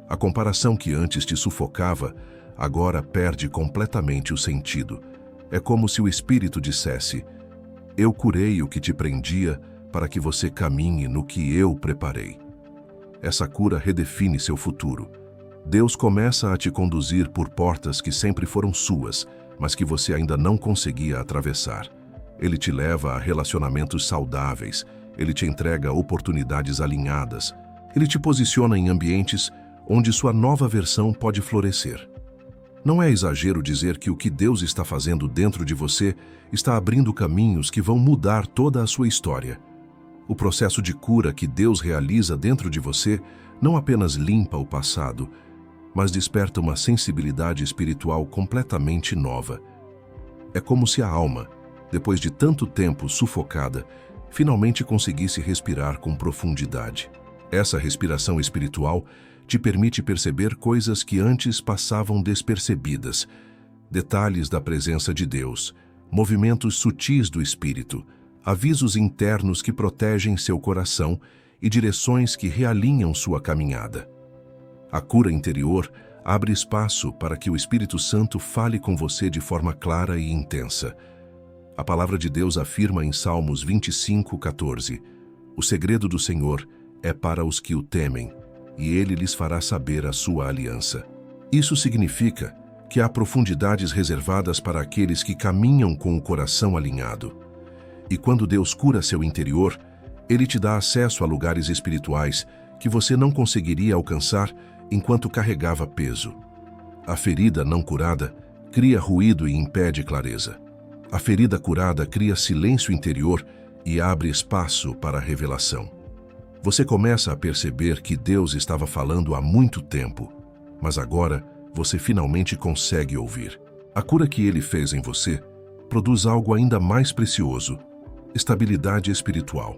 A comparação que antes te sufocava, agora perde completamente o sentido. É como se o Espírito dissesse: "Eu curei o que te prendia para que você caminhe no que eu preparei." Essa cura redefine seu futuro. Deus começa a te conduzir por portas que sempre foram suas, mas que você ainda não conseguia atravessar. Ele te leva a relacionamentos saudáveis, ele te entrega oportunidades alinhadas, ele te posiciona em ambientes onde sua nova versão pode florescer. Não é exagero dizer que o que Deus está fazendo dentro de você está abrindo caminhos que vão mudar toda a sua história. O processo de cura que Deus realiza dentro de você não apenas limpa o passado, mas desperta uma sensibilidade espiritual completamente nova. É como se a alma, depois de tanto tempo sufocada, finalmente conseguisse respirar com profundidade. Essa respiração espiritual te permite perceber coisas que antes passavam despercebidas, detalhes da presença de Deus, movimentos sutis do Espírito, avisos internos que protegem seu coração e direções que realinham sua caminhada. A cura interior abre espaço para que o Espírito Santo fale com você de forma clara e intensa. A palavra de Deus afirma em Salmos 25:14: "O segredo do Senhor é para os que o temem, e ele lhes fará saber a sua aliança." Isso significa que há profundidades reservadas para aqueles que caminham com o coração alinhado. E quando Deus cura seu interior, Ele te dá acesso a lugares espirituais que você não conseguiria alcançar enquanto carregava peso. A ferida não curada cria ruído e impede clareza. A ferida curada cria silêncio interior e abre espaço para a revelação. Você começa a perceber que Deus estava falando há muito tempo, mas agora você finalmente consegue ouvir. A cura que Ele fez em você produz algo ainda mais precioso: estabilidade espiritual.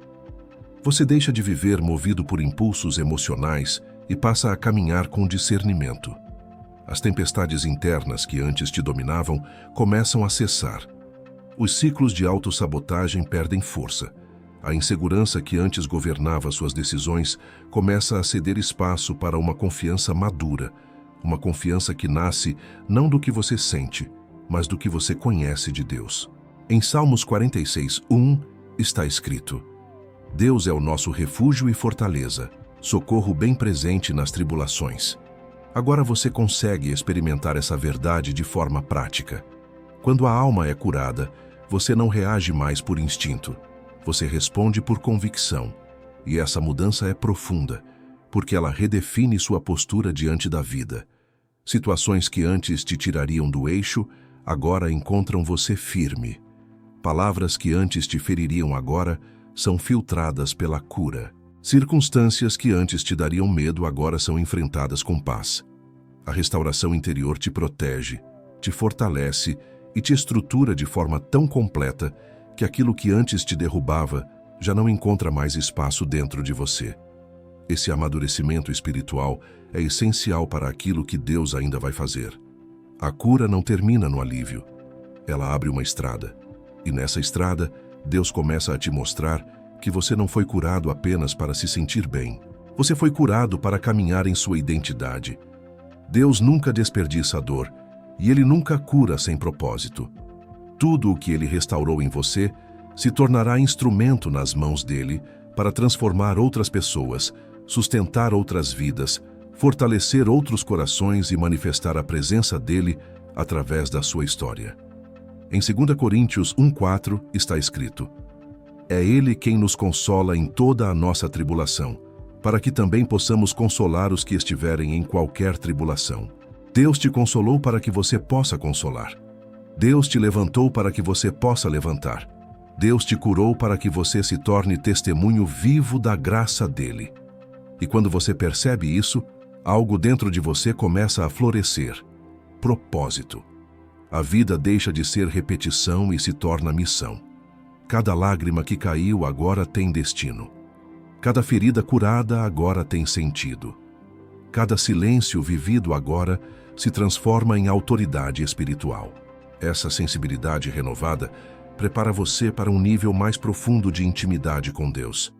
Você deixa de viver movido por impulsos emocionais e passa a caminhar com discernimento. As tempestades internas que antes te dominavam começam a cessar. Os ciclos de autossabotagem perdem força. A insegurança que antes governava suas decisões começa a ceder espaço para uma confiança madura, uma confiança que nasce não do que você sente, mas do que você conhece de Deus. Em Salmos 46:1 está escrito: Deus é o nosso refúgio e fortaleza, socorro bem presente nas tribulações. Agora você consegue experimentar essa verdade de forma prática. Quando a alma é curada, você não reage mais por instinto. Você responde por convicção. E essa mudança é profunda, porque ela redefine sua postura diante da vida. Situações que antes te tirariam do eixo, agora encontram você firme. Palavras que antes te feririam agora são filtradas pela cura. Circunstâncias que antes te dariam medo agora são enfrentadas com paz. A restauração interior te protege, te fortalece e te estrutura de forma tão completa que aquilo que antes te derrubava já não encontra mais espaço dentro de você. Esse amadurecimento espiritual é essencial para aquilo que Deus ainda vai fazer. A cura não termina no alívio. Ela abre uma estrada. E nessa estrada, Deus começa a te mostrar que você não foi curado apenas para se sentir bem. Você foi curado para caminhar em sua identidade. Deus nunca desperdiça a dor, e Ele nunca cura sem propósito. Tudo o que Ele restaurou em você se tornará instrumento nas mãos dEle para transformar outras pessoas, sustentar outras vidas, fortalecer outros corações e manifestar a presença dEle através da sua história. Em 2 Coríntios 1:4 está escrito: É Ele quem nos consola em toda a nossa tribulação, para que também possamos consolar os que estiverem em qualquer tribulação. Deus te consolou para que você possa consolar. Deus te levantou para que você possa levantar. Deus te curou para que você se torne testemunho vivo da graça dEle. E quando você percebe isso, algo dentro de você começa a florescer. Propósito. A vida deixa de ser repetição e se torna missão. Cada lágrima que caiu agora tem destino. Cada ferida curada agora tem sentido. Cada silêncio vivido agora se transforma em autoridade espiritual. Essa sensibilidade renovada prepara você para um nível mais profundo de intimidade com Deus.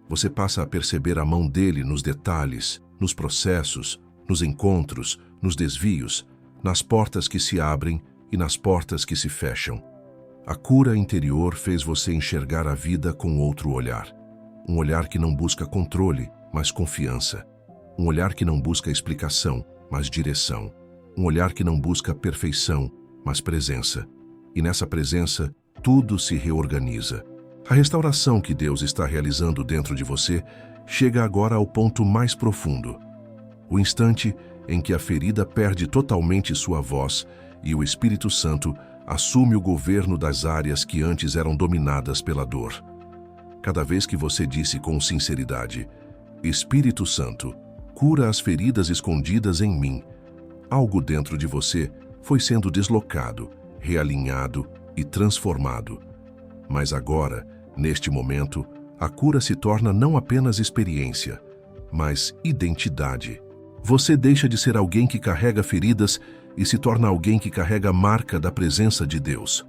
Você passa a perceber a mão dele nos detalhes, nos processos, nos encontros, nos desvios, nas portas que se abrem e nas portas que se fecham. A cura interior fez você enxergar a vida com outro olhar. Um olhar que não busca controle, mas confiança. Um olhar que não busca explicação, mas direção. Um olhar que não busca perfeição, mas presença. E nessa presença, tudo se reorganiza. A restauração que Deus está realizando dentro de você chega agora ao ponto mais profundo. O instante em que a ferida perde totalmente sua voz e o Espírito Santo assume o governo das áreas que antes eram dominadas pela dor. Cada vez que você disse com sinceridade: Espírito Santo, cura as feridas escondidas em mim, algo dentro de você foi sendo deslocado, realinhado e transformado. Mas agora, neste momento, a cura se torna não apenas experiência, mas identidade. Você deixa de ser alguém que carrega feridas e se torna alguém que carrega a marca da presença de Deus.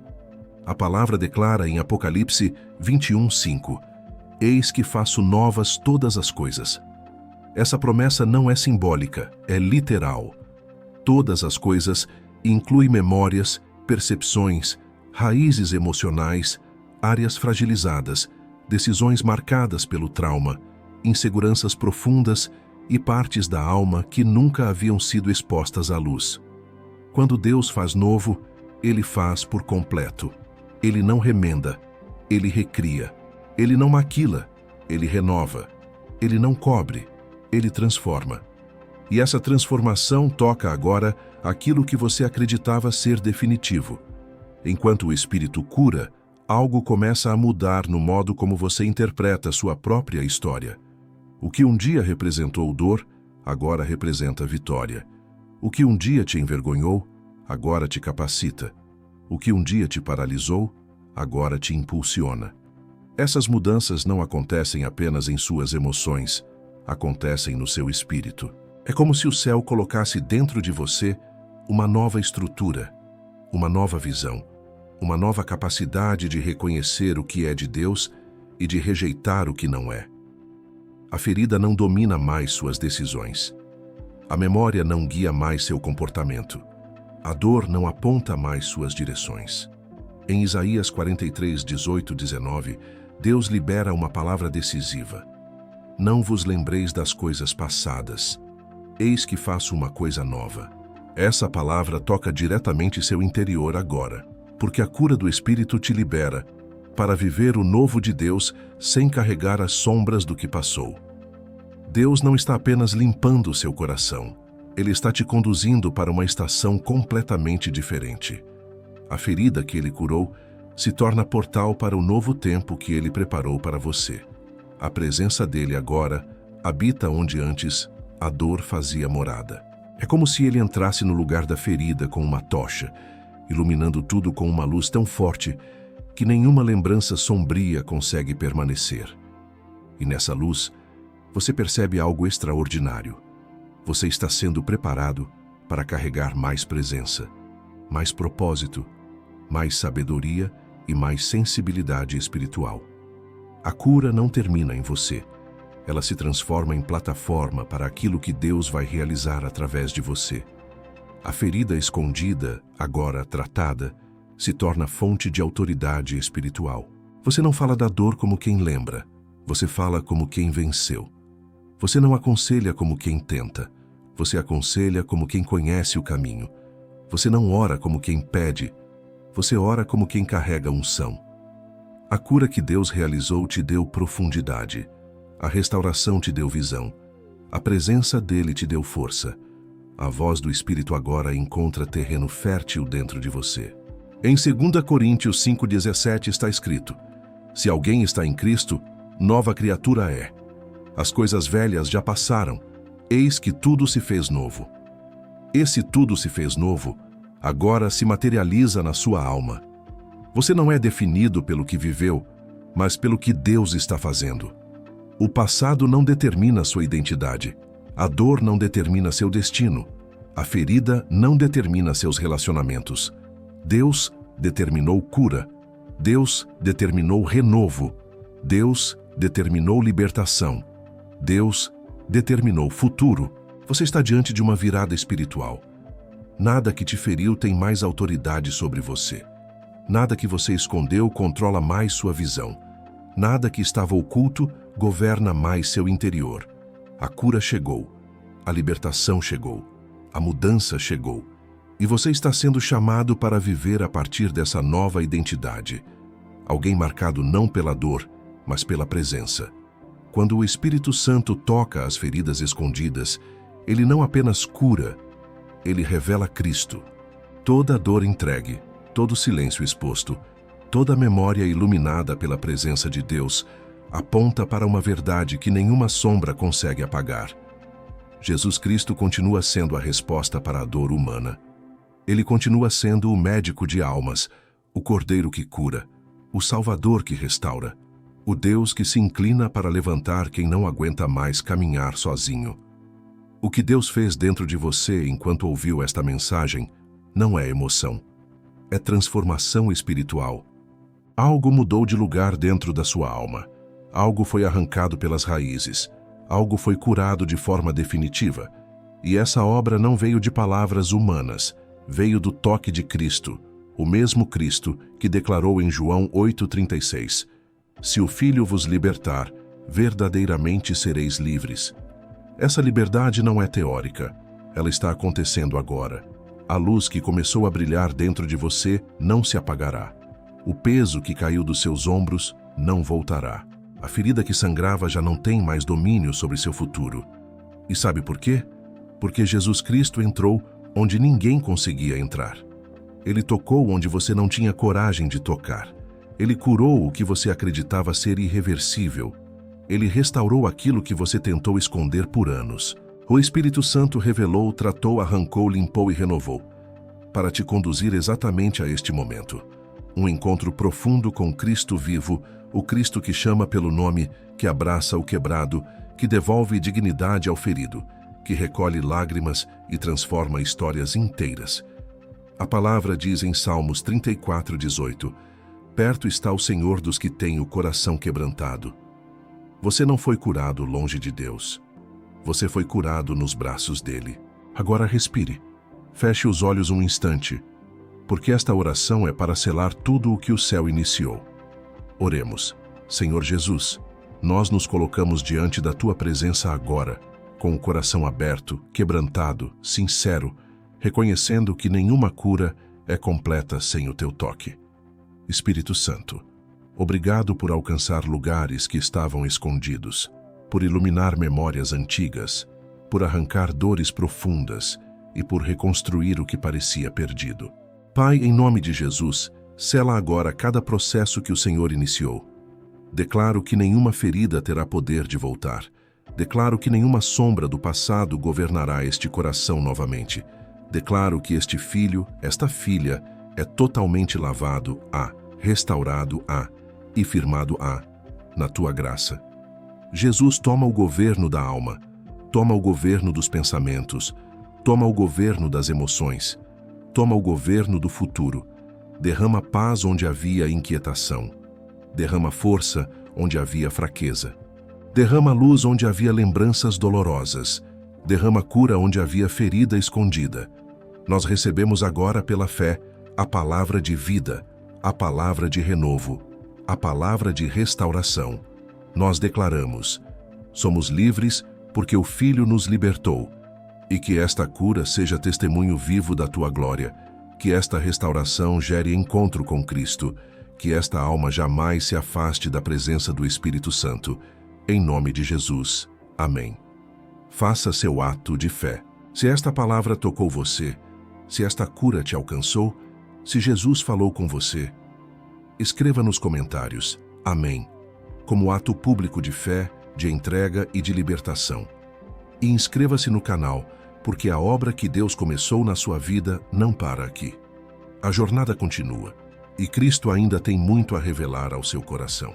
A palavra declara em Apocalipse 21:5: Eis que faço novas todas as coisas. Essa promessa não é simbólica, é literal. Todas as coisas inclui memórias, percepções, raízes emocionais, áreas fragilizadas, decisões marcadas pelo trauma, inseguranças profundas e partes da alma que nunca haviam sido expostas à luz. Quando Deus faz novo, Ele faz por completo. Ele não remenda, Ele recria. Ele não maquila, Ele renova. Ele não cobre, Ele transforma. E essa transformação toca agora aquilo que você acreditava ser definitivo. Enquanto o Espírito cura, algo começa a mudar no modo como você interpreta sua própria história. O que um dia representou dor, agora representa vitória. O que um dia te envergonhou, agora te capacita. O que um dia te paralisou, agora te impulsiona. Essas mudanças não acontecem apenas em suas emoções, acontecem no seu espírito. É como se o céu colocasse dentro de você uma nova estrutura, uma nova visão, uma nova capacidade de reconhecer o que é de Deus e de rejeitar o que não é. A ferida não domina mais suas decisões. A memória não guia mais seu comportamento. A dor não aponta mais suas direções. Em Isaías 43, 18, 19, Deus libera uma palavra decisiva. Não vos lembreis das coisas passadas. Eis que faço uma coisa nova. Essa palavra toca diretamente seu interior agora, porque a cura do Espírito te libera para viver o novo de Deus sem carregar as sombras do que passou. Deus não está apenas limpando seu coração, Ele está te conduzindo para uma estação completamente diferente. A ferida que Ele curou se torna portal para o novo tempo que Ele preparou para você. A presença dEle agora habita onde antes a dor fazia morada. É como se Ele entrasse no lugar da ferida com uma tocha, iluminando tudo com uma luz tão forte que nenhuma lembrança sombria consegue permanecer. E nessa luz, você percebe algo extraordinário. Você está sendo preparado para carregar mais presença, mais propósito, mais sabedoria e mais sensibilidade espiritual. A cura não termina em você. Ela se transforma em plataforma para aquilo que Deus vai realizar através de você. A ferida escondida, agora tratada, se torna fonte de autoridade espiritual. Você não fala da dor como quem lembra, você fala como quem venceu. Você não aconselha como quem tenta, você aconselha como quem conhece o caminho. Você não ora como quem pede, você ora como quem carrega unção. A cura que Deus realizou te deu profundidade, a restauração te deu visão, a presença dele te deu força. A voz do Espírito agora encontra terreno fértil dentro de você. Em 2 Coríntios 5,17 está escrito: se alguém está em Cristo, nova criatura é. As coisas velhas já passaram, eis que tudo se fez novo. Esse tudo se fez novo, agora se materializa na sua alma. Você não é definido pelo que viveu, mas pelo que Deus está fazendo. O passado não determina sua identidade. A dor não determina seu destino. A ferida não determina seus relacionamentos. Deus determinou cura. Deus determinou renovo. Deus determinou libertação. Deus determinou futuro. Você está diante de uma virada espiritual. Nada que te feriu tem mais autoridade sobre você. Nada que você escondeu controla mais sua visão. Nada que estava oculto governa mais seu interior. A cura chegou. A libertação chegou. A mudança chegou. E você está sendo chamado para viver a partir dessa nova identidade. Alguém marcado não pela dor, mas pela presença. Quando o Espírito Santo toca as feridas escondidas, ele não apenas cura, ele revela Cristo. Toda dor entregue, todo silêncio exposto, toda memória iluminada pela presença de Deus, aponta para uma verdade que nenhuma sombra consegue apagar. Jesus Cristo continua sendo a resposta para a dor humana. Ele continua sendo o médico de almas, o Cordeiro que cura, o Salvador que restaura, o Deus que se inclina para levantar quem não aguenta mais caminhar sozinho. O que Deus fez dentro de você enquanto ouviu esta mensagem não é emoção, é transformação espiritual. Algo mudou de lugar dentro da sua alma. Algo foi arrancado pelas raízes. Algo foi curado de forma definitiva. E essa obra não veio de palavras humanas, veio do toque de Cristo, o mesmo Cristo que declarou em João 8,36: se o Filho vos libertar, verdadeiramente sereis livres. Essa liberdade não é teórica, ela está acontecendo agora. A luz que começou a brilhar dentro de você não se apagará. O peso que caiu dos seus ombros não voltará. A ferida que sangrava já não tem mais domínio sobre seu futuro. E sabe por quê? Porque Jesus Cristo entrou onde ninguém conseguia entrar. Ele tocou onde você não tinha coragem de tocar. Ele curou o que você acreditava ser irreversível. Ele restaurou aquilo que você tentou esconder por anos. O Espírito Santo revelou, tratou, arrancou, limpou e renovou, para te conduzir exatamente a este momento. Um encontro profundo com Cristo vivo, o Cristo que chama pelo nome, que abraça o quebrado, que devolve dignidade ao ferido, que recolhe lágrimas e transforma histórias inteiras. A palavra diz em Salmos 34:18, perto está o Senhor dos que têm o coração quebrantado. Você não foi curado longe de Deus. Você foi curado nos braços dele. Agora respire. Feche os olhos um instante, porque esta oração é para selar tudo o que o céu iniciou. Oremos. Senhor Jesus, nós nos colocamos diante da tua presença agora, com o coração aberto, quebrantado, sincero, reconhecendo que nenhuma cura é completa sem o teu toque. Espírito Santo, obrigado por alcançar lugares que estavam escondidos, por iluminar memórias antigas, por arrancar dores profundas e por reconstruir o que parecia perdido. Pai, em nome de Jesus, sela agora cada processo que o Senhor iniciou. Declaro que nenhuma ferida terá poder de voltar. Declaro que nenhuma sombra do passado governará este coração novamente. Declaro que este filho, esta filha, é totalmente lavado restaurado e firmado na tua graça. Jesus toma o governo da alma, toma o governo dos pensamentos, toma o governo das emoções, toma o governo do futuro, derrama paz onde havia inquietação, derrama força onde havia fraqueza, derrama luz onde havia lembranças dolorosas, derrama cura onde havia ferida escondida. Nós recebemos agora pela fé a palavra de vida, a palavra de renovo, a palavra de restauração. Nós declaramos, somos livres porque o Filho nos libertou, e que esta cura seja testemunho vivo da tua glória, que esta restauração gere encontro com Cristo, que esta alma jamais se afaste da presença do Espírito Santo. Em nome de Jesus. Amém. Faça seu ato de fé. Se esta palavra tocou você, se esta cura te alcançou, se Jesus falou com você, escreva nos comentários, amém, como ato público de fé, de entrega e de libertação. E inscreva-se no canal, porque a obra que Deus começou na sua vida não para aqui. A jornada continua, e Cristo ainda tem muito a revelar ao seu coração.